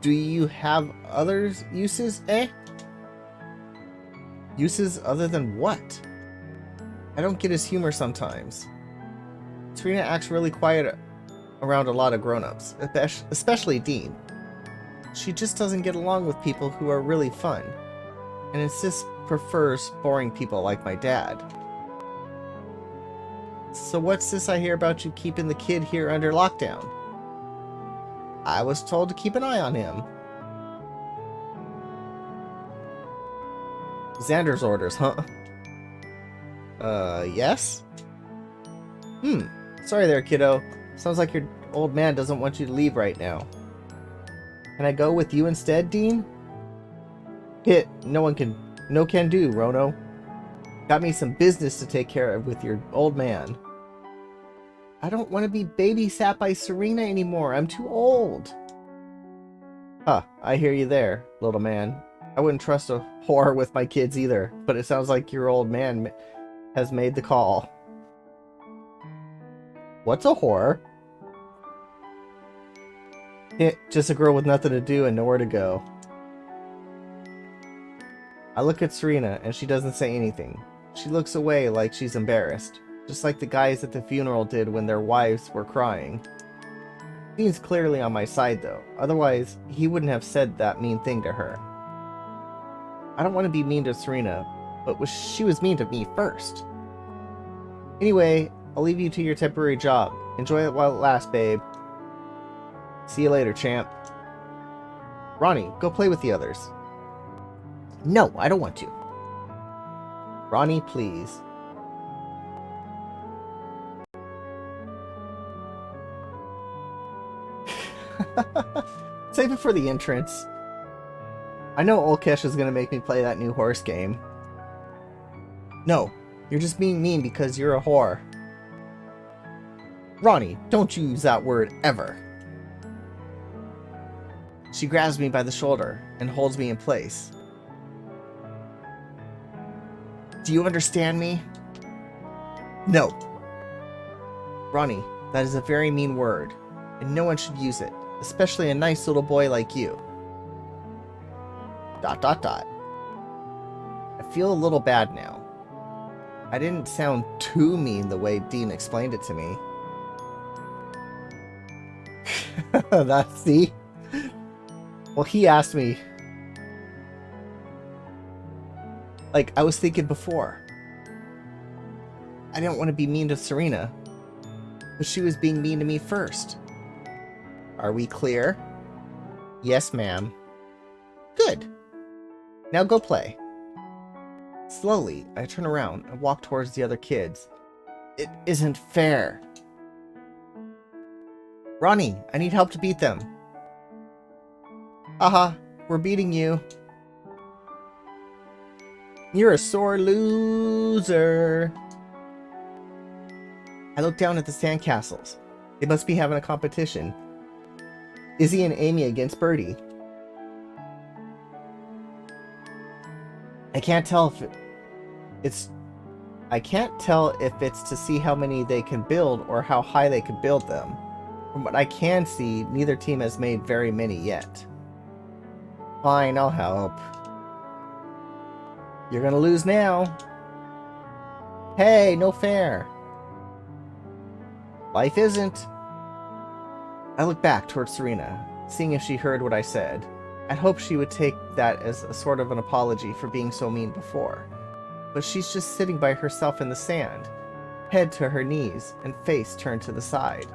do you have other uses, eh? Uses other than what? I don't get his humor sometimes. Serena acts really quiet around a lot of grown-ups, especially Dean. She just doesn't get along with people who are really fun, and prefers boring people like my dad. So what's this I hear about you keeping the kid here under lockdown? I was told to keep an eye on him. Xander's orders, huh? Yes? Sorry there, kiddo. Sounds like your old man doesn't want you to leave right now. Can I go with you instead, Dean? No can do, Rono. Got me some business to take care of with your old man. I don't want to be babysat by Serena anymore. I'm too old. Huh, I hear you there, little man. I wouldn't trust a whore with my kids either, but it sounds like your old man has made the call. What's a whore? Just a girl with nothing to do and nowhere to go. I look at Serena and she doesn't say anything. She looks away like she's embarrassed, just like the guys at the funeral did when their wives were crying. Dean's clearly on my side though, otherwise he wouldn't have said that mean thing to her. I don't want to be mean to Serena, but she was mean to me first. Anyway, I'll leave you to your temporary job. Enjoy it while it lasts, babe. See you later, champ. Ronnie, go play with the others. No, I don't want to. Ronnie, please. Save it for the entrance. I know Olkesh is gonna make me play that new horse game. No, you're just being mean because you're a whore. Ronnie, don't you use that word ever. She grabs me by the shoulder and holds me in place. Do you understand me? No. Ronnie, that is a very mean word, and no one should use it, especially a nice little boy like you. ... I feel a little bad now. I didn't sound too mean the way Dean explained it to me. That's the... Well, he asked me... Like, I was thinking before. I didn't want to be mean to Serena, but she was being mean to me first. Are we clear? Yes, ma'am. Good. Now go play. Slowly, I turn around and walk towards the other kids. It isn't fair. Ronnie, I need help to beat them. Haha, we're beating you. You're a sore loser. I look down at the sandcastles. They must be having a competition. Izzy and Amy against Birdie. I can't tell if it's to see how many they can build or how high they can build them. From what I can see, neither team has made very many yet. Fine, I'll help. You're gonna lose now. Hey, no fair. Life isn't. I look back towards Serena, seeing if she heard what I said. I'd hoped she would take that as a sort of an apology for being so mean before. But she's just sitting by herself in the sand, head to her knees and face turned to the side.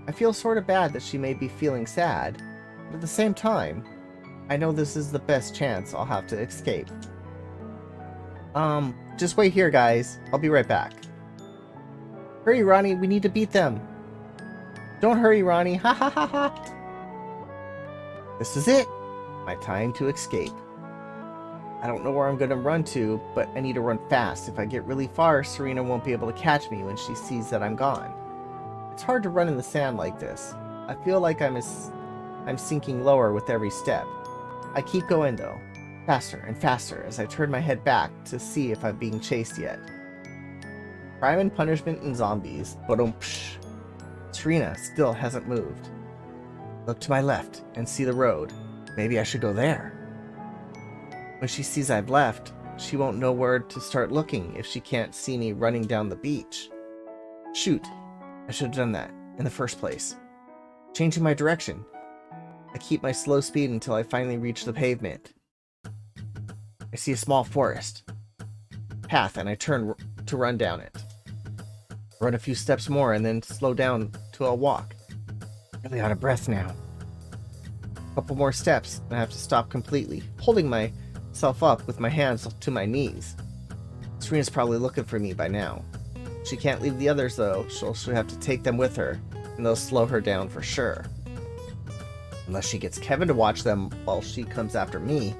I feel sort of bad that she may be feeling sad, but at the same time, I know this is the best chance I'll have to escape. Just wait here, guys. I'll be right back. Hurry, Ronnie, we need to beat them. Don't hurry, Ronnie. Ha ha ha ha. This is it. My time to escape. I don't know where I'm going to run to, but I need to run fast. If I get really far, Serena won't be able to catch me when she sees that I'm gone. It's hard to run in the sand like this. I feel like I'm sinking lower with every step. I keep going though, faster and faster as I turn my head back to see if I'm being chased yet. Crime and punishment and zombies, but Serena still hasn't moved. Look to my left and see the road. Maybe I should go there. When she sees I've left, she won't know where to start looking if she can't see me running down the beach. Shoot, I should have done that in the first place. Changing my direction. I keep my slow speed until I finally reach the pavement. I see a small forest path and I turn to run down it. Run a few steps more and then slow down to a walk. Really out of breath now. A couple more steps and I have to stop completely, holding myself up with my hands to my knees. Serena's probably looking for me by now. She can't leave the others though, she'll have to take them with her, and they'll slow her down for sure. Unless she gets Kevin to watch them while she comes after me.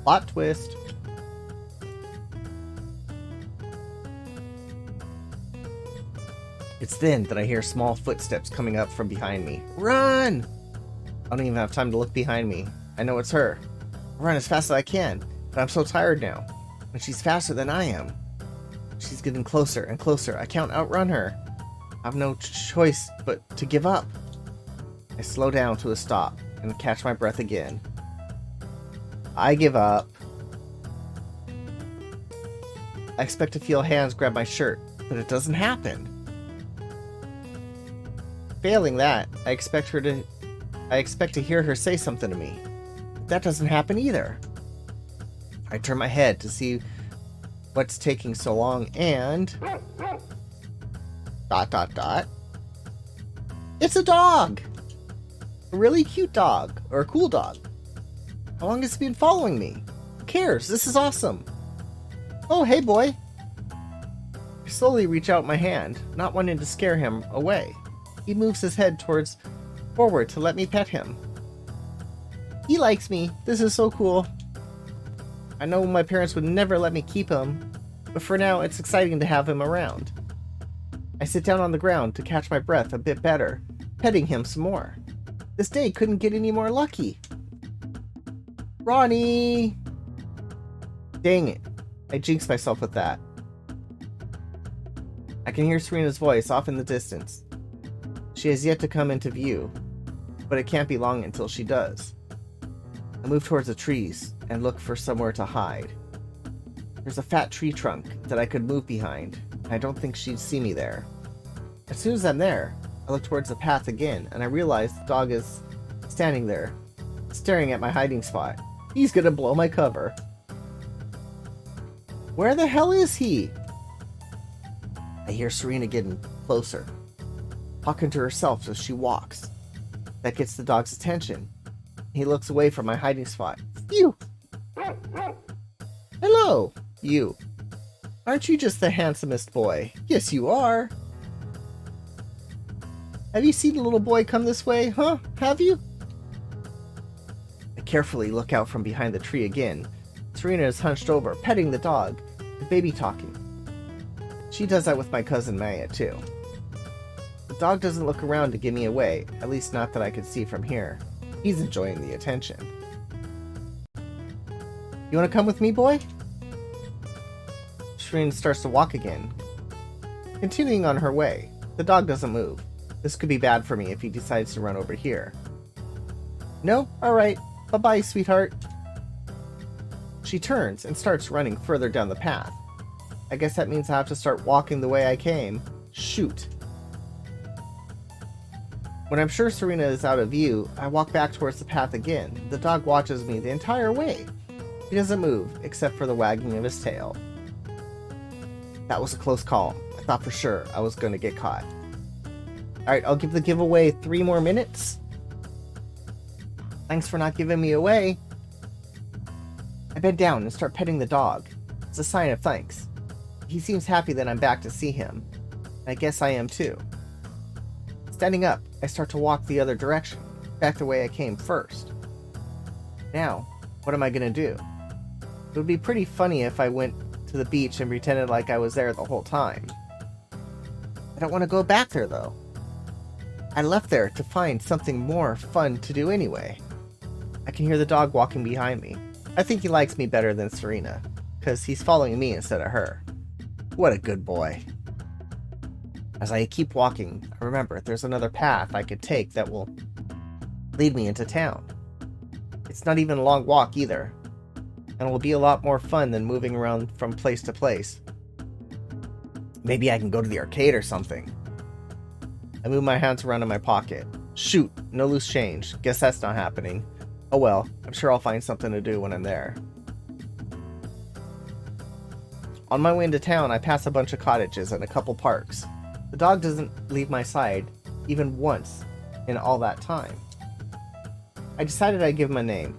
Plot twist. It's then that I hear small footsteps coming up from behind me. Run! I don't even have time to look behind me. I know it's her. I run as fast as I can, but I'm so tired now. And she's faster than I am. She's getting closer and closer. I can't outrun her. I have no choice but to give up. I slow down to a stop and catch my breath again. I give up. I expect to feel hands grab my shirt, but it doesn't happen. Failing that, I expect to hear her say something to me. That doesn't happen either. I turn my head to see what's taking so long and... ... It's a dog! A really cute dog, or a cool dog. How long has he been following me? Who cares? This is awesome. Oh, hey boy. I slowly reach out my hand, not wanting to scare him away. He moves his head forward to let me pet him. He likes me. This is so cool. I know my parents would never let me keep him, but for now it's exciting to have him around. I sit down on the ground to catch my breath a bit better, petting him some more. This day couldn't get any more lucky. Ronnie! Dang it. I jinxed myself with that. I can hear Serena's voice off in the distance. She has yet to come into view, but it can't be long until she does. I move towards the trees and look for somewhere to hide. There's a fat tree trunk that I could move behind. I don't think she'd see me there. As soon as I'm there, I look towards the path again and I realize the dog is standing there, staring at my hiding spot. He's gonna blow my cover. Where the hell is he? I hear Serena getting closer, talking to herself as she walks. That gets the dog's attention. He looks away from my hiding spot. Phew! Hello, you. Aren't you just the handsomest boy? Yes, you are. Have you seen a little boy come this way, huh? Have you? I carefully look out from behind the tree again. Serena is hunched over, petting the dog, and baby talking. She does that with my cousin Maya, too. The dog doesn't look around to give me away, at least not that I could see from here. He's enjoying the attention. You want to come with me, boy? Serena starts to walk again, continuing on her way. The dog doesn't move. This could be bad for me if he decides to run over here. No? Alright. Bye-bye, sweetheart. She turns and starts running further down the path. I guess that means I have to start walking the way I came. Shoot. When I'm sure Serena is out of view, I walk back towards the path again. The dog watches me the entire way. He doesn't move, except for the wagging of his tail. That was a close call. I thought for sure I was going to get caught. Alright, I'll give the giveaway 3 more minutes. Thanks for not giving me away. I bend down and start petting the dog. It's a sign of thanks. He seems happy that I'm back to see him. I guess I am too. Standing up, I start to walk the other direction, back the way I came first. Now, what am I gonna do? It would be pretty funny if I went to the beach and pretended like I was there the whole time. I don't want to go back there though. I left there to find something more fun to do anyway. I can hear the dog walking behind me. I think he likes me better than Serena, because he's following me instead of her. What a good boy. As I keep walking, I remember there's another path I could take that will lead me into town. It's not even a long walk either, and will be a lot more fun than moving around from place to place. Maybe I can go to the arcade or something. I move my hands around in my pocket. Shoot, no loose change. Guess that's not happening. Oh well, I'm sure I'll find something to do when I'm there. On my way into town, I pass a bunch of cottages and a couple parks. The dog doesn't leave my side even once in all that time. I decided I'd give him a name,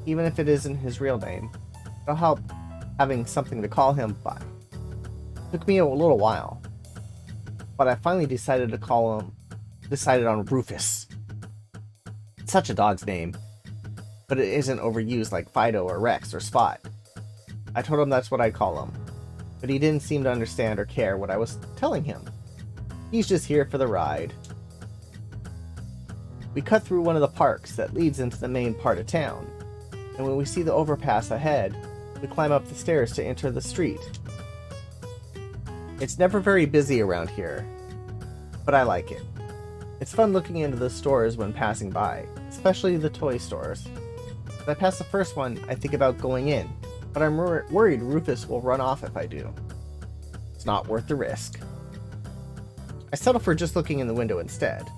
even if it isn't his real name. It'll help having something to call him by. It took me a little while, but I finally decided on Rufus. It's such a dog's name, but it isn't overused like Fido or Rex or Spot. I told him that's what I'd call him, but he didn't seem to understand or care what I was telling him. He's just here for the ride. We cut through one of the parks that leads into the main part of town, and when we see the overpass ahead, we climb up the stairs to enter the street. It's never very busy around here, but I like it. It's fun looking into the stores when passing by, especially the toy stores. As I pass the first one, I think about going in, but I'm worried Rufus will run off if I do. It's not worth the risk. I settle for just looking in the window instead.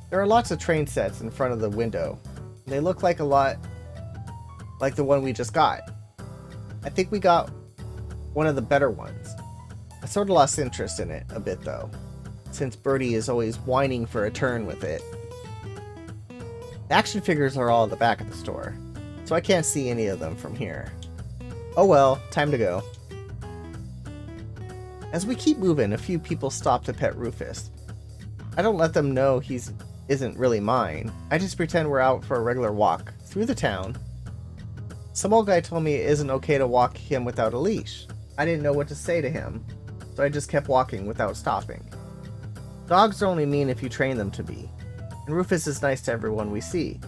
There are lots of train sets in front of the window, and they look like a lot like the one we just got. I think we got one of the better ones. I sort of lost interest in it a bit though, since Birdie is always whining for a turn with it. The action figures are all at the back of the store, so I can't see any of them from here. Oh well, time to go. As we keep moving, a few people stop to pet Rufus. I don't let them know he isn't really mine. I just pretend we're out for a regular walk through the town. Some old guy told me it isn't okay to walk him without a leash. I didn't know what to say to him, so I just kept walking without stopping. Dogs are only mean if you train them to be, and Rufus is nice to everyone we see.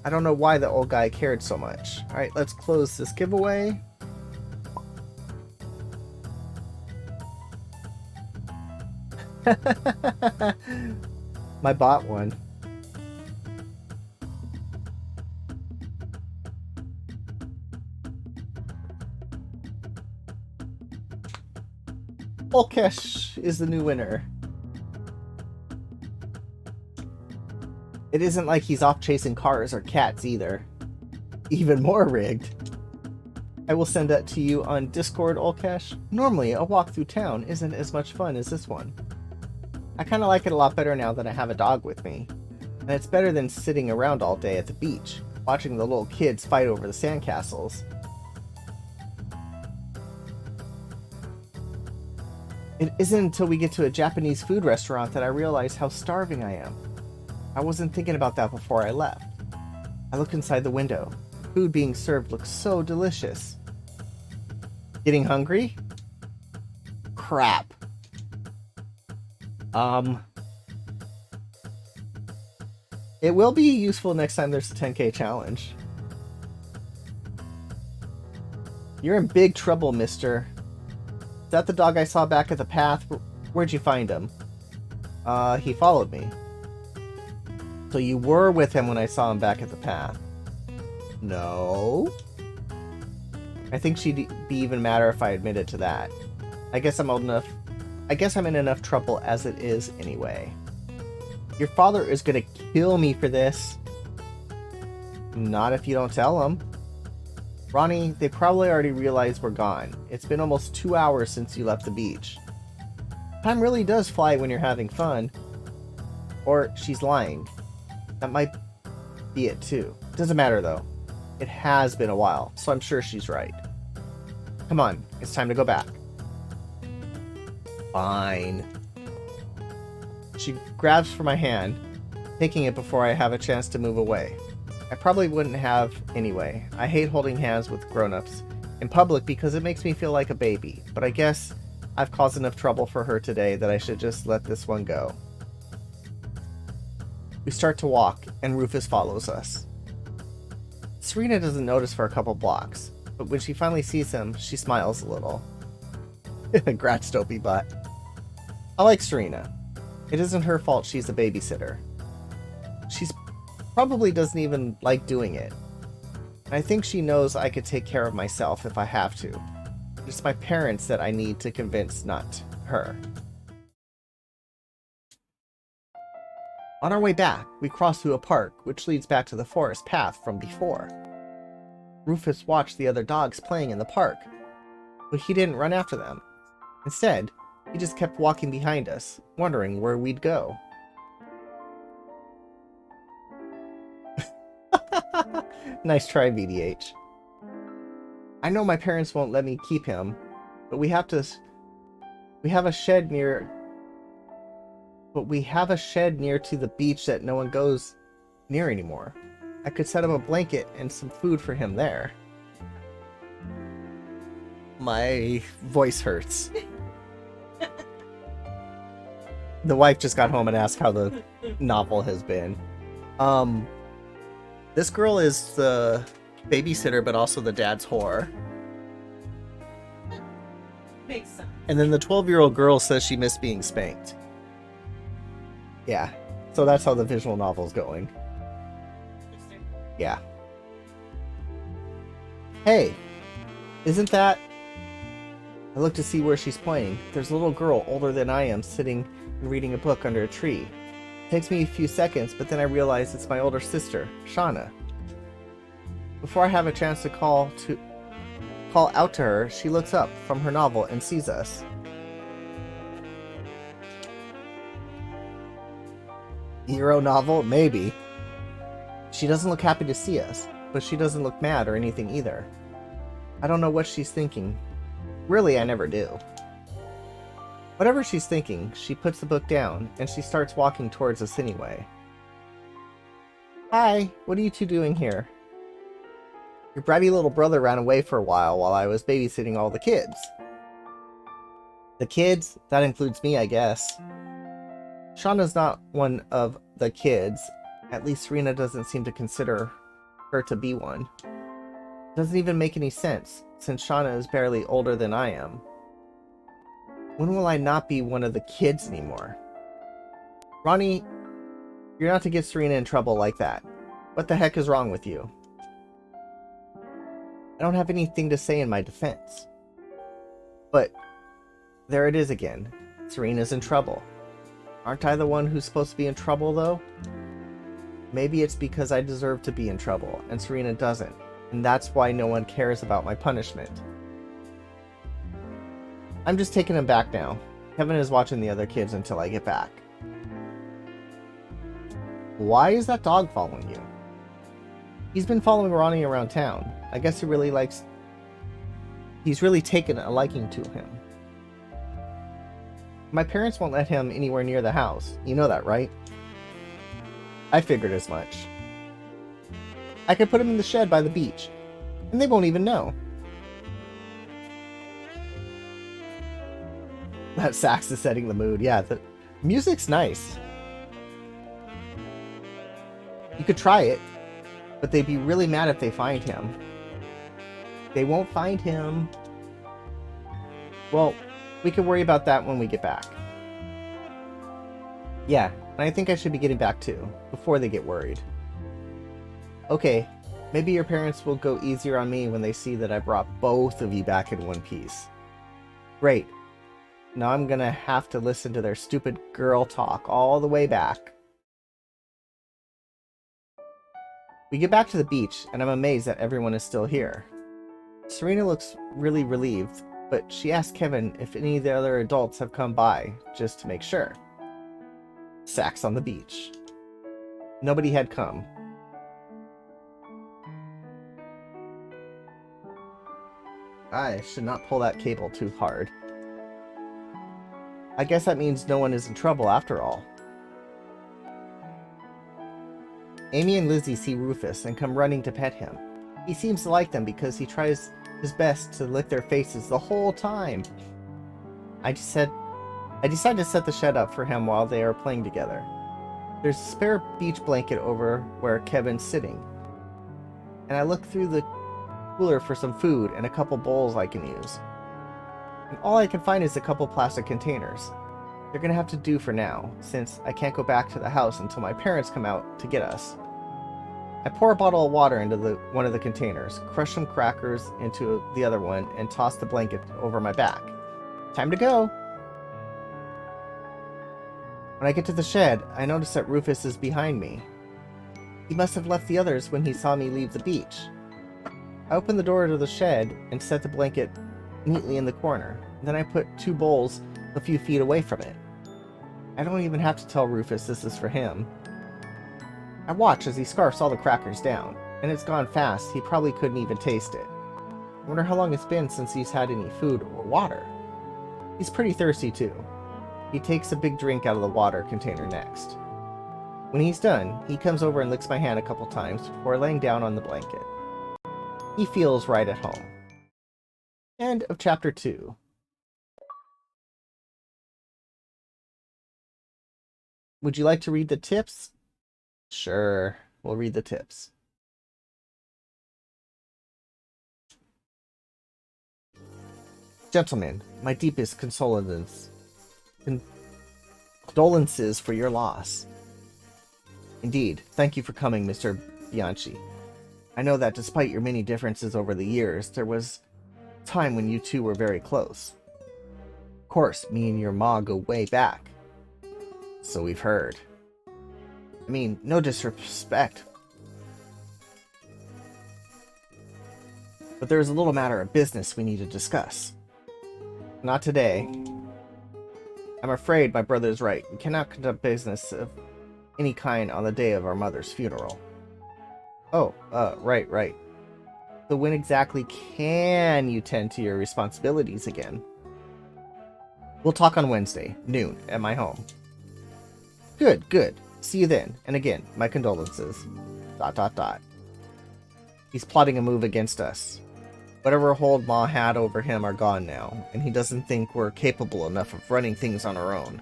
I don't know why the old guy cared so much. Alright, let's close this giveaway. My bot one. Olkesh is the new winner. It isn't like he's off chasing cars or cats either. Even more rigged. I will send that to you on Discord, Olkesh. Normally, a walk through town isn't as much fun as this one. I kind of like it a lot better now that I have a dog with me. And it's better than sitting around all day at the beach, watching the little kids fight over the sandcastles. It isn't until we get to a Japanese food restaurant that I realize how starving I am. I wasn't thinking about that before I left. I look inside the window. Food being served looks so delicious. Getting hungry? Crap. It will be useful next time there's a 10K challenge. You're in big trouble, mister. Is that the dog I saw back at the path? Where'd you find him? He followed me. So you were with him when I saw him back at the path? No. I think she'd be even madder if I admitted to that. I guess I'm old enough. I guess I'm in enough trouble as it is anyway. Your father is gonna kill me for this. Not if you don't tell him. Ronnie, they probably already realized we're gone. It's been almost 2 hours since you left the beach. Time really does fly when you're having fun. Or she's lying. That might be it too. Doesn't matter though. It has been a while, so I'm sure she's right. Come on, it's time to go back. Fine. She grabs for my hand, taking it before I have a chance to move away. I probably wouldn't have anyway. I hate holding hands with grown-ups in public because it makes me feel like a baby, but I guess I've caused enough trouble for her today that I should just let this one go. We start to walk, and Rufus follows us. Serena doesn't notice for a couple blocks, but when she finally sees him, she smiles a little. Grats, dopey butt. I like Serena. It isn't her fault she's a babysitter. She's probably doesn't even like doing it. I think she knows I could take care of myself if I have to. It's my parents that I need to convince, not her. On our way back, we cross through a park, which leads back to the forest path from before. Rufus watched the other dogs playing in the park, but he didn't run after them. Instead, he just kept walking behind us, wondering where we'd go. Nice try, VDH. I know my parents won't let me keep him, but we have a shed near to the beach that no one goes near anymore. I could set up a blanket and some food for him there. My voice hurts. The wife just got home and asked how the novel has been. This girl is the babysitter, but also the dad's whore. Makes sense. And then the 12-year-old girl says she missed being spanked. Yeah, so that's how the visual novel's going. Interesting. Yeah. Hey, isn't that... I look to see where she's playing. There's a little girl older than I am sitting and reading a book under a tree. It takes me a few seconds, but then I realize it's my older sister, Shauna. Before I have a chance to call out to her, she looks up from her novel and sees us. Hero novel? Maybe. She doesn't look happy to see us, but she doesn't look mad or anything either. I don't know what she's thinking. Really, I never do. Whatever she's thinking, she puts the book down, and she starts walking towards us anyway. Hi, what are you two doing here? Your bratty little brother ran away for a while I was babysitting all the kids. The kids? That includes me, I guess. Shauna's not one of the kids. At least Serena doesn't seem to consider her to be one. Doesn't even make any sense, since Shauna is barely older than I am. When will I not be one of the kids anymore? Ronnie, you're not to get Serena in trouble like that. What the heck is wrong with you? I don't have anything to say in my defense. But there it is again. Serena's in trouble. Aren't I the one who's supposed to be in trouble, though? Maybe it's because I deserve to be in trouble, and Serena doesn't, and that's why no one cares about my punishment. I'm just taking him back now. Kevin is watching the other kids until I get back. Why is that dog following you? He's been following Ronnie around town. I guess he's really taken a liking to him. My parents won't let him anywhere near the house. You know that, right? I figured as much. I could put him in the shed by the beach, and they won't even know. That sax is setting the mood. Yeah, the music's nice. You could try it, but they'd be really mad if they find him. They won't find him. Well, we can worry about that when we get back. Yeah, and I think I should be getting back too, before they get worried. Okay, Maybe your parents will go easier on me when they see that I brought both of you back in one piece. Great. Now I'm gonna have to listen to their stupid girl talk all the way back. We get back to the beach, and I'm amazed that everyone is still here. Serena looks really relieved, but she asks Kevin if any of the other adults have come by, just to make sure. Sacks on the beach. Nobody had come. I should not pull that cable too hard. I guess that means no one is in trouble after all. Amy and Lizzie see Rufus and come running to pet him. He seems to like them because he tries his best to lick their faces the whole time. I decide to set the shed up for him while they are playing together. There's a spare beach blanket over where Kevin's sitting. And I look through the cooler for some food and a couple bowls I can use. And all I can find is a couple plastic containers. They're gonna have to do for now, since I can't go back to the house until my parents come out to get us. I pour a bottle of water into one of the containers, crush some crackers into the other one, and toss the blanket over my back. Time to go! When I get to the shed, I notice that Rufus is behind me. He must have left the others when he saw me leave the beach. I open the door to the shed and set the blanket neatly in the corner. Then I put two bowls a few feet away from it. I don't even have to tell Rufus this is for him. I watch as he scarfs all the crackers down, and it's gone fast. He probably couldn't even taste it. I wonder how long it's been since he's had any food or water. He's pretty thirsty too. He takes a big drink out of the water container next. When he's done, he comes over and licks my hand a couple times before laying down on the blanket. He feels right at home. End of chapter 2. Would you like to read the tips? Sure, we'll read the tips. Gentlemen, my deepest condolences for your loss. Indeed, thank you for coming, Mr. Bianchi. I know that despite your many differences over the years, there was a time when you two were very close. Of course, me and your ma go way back. So we've heard. I mean, no disrespect. But there's a little matter of business we need to discuss. Not today. I'm afraid my brother is right. We cannot conduct business of any kind on the day of our mother's funeral. Oh, right. So when exactly can you tend to your responsibilities again? We'll talk on Wednesday, noon, at my home. Good. See you then. And again, my condolences. ... He's plotting a move against us. Whatever hold Ma had over him are gone now, and he doesn't think we're capable enough of running things on our own.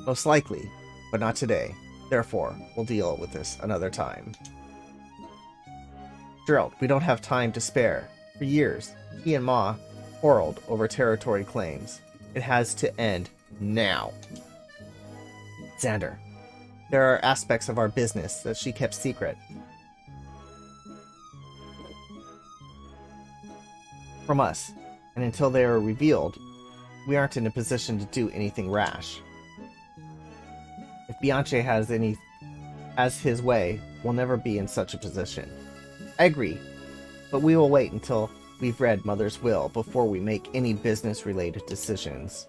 Most likely, but not today. Therefore, we'll deal with this another time. Gerald, we don't have time to spare. For years, he and Ma quarreled over territory claims. It has to end now. Xander, there are aspects of our business that she kept secret from us, and until they are revealed, we aren't in a position to do anything rash. If Bianchi has his way, we'll never be in such a position. I agree, but we will wait until we've read Mother's will before we make any business-related decisions.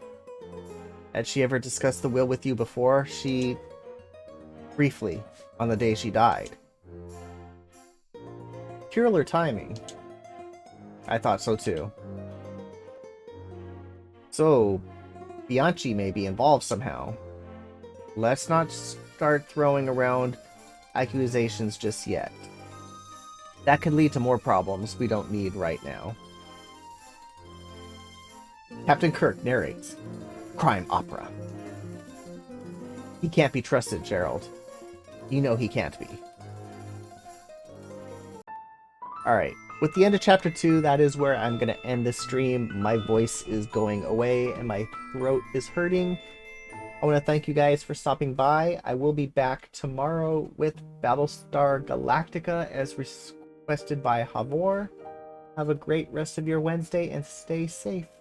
Had she ever discussed the will with you before? Briefly, on the day she died. Peculiar timing. I thought so too. So, Bianchi may be involved somehow. Let's not start throwing around accusations just yet. That could lead to more problems we don't need right now. Captain Kirk narrates. Crime opera. He can't be trusted, Gerald. You know he can't be. Alright, with the end of chapter 2, that is where I'm going to end this stream. My voice is going away and my throat is hurting. I want to thank you guys for stopping by. I will be back tomorrow with Battlestar Galactica as requested by Havor. Have a great rest of your Wednesday and stay safe.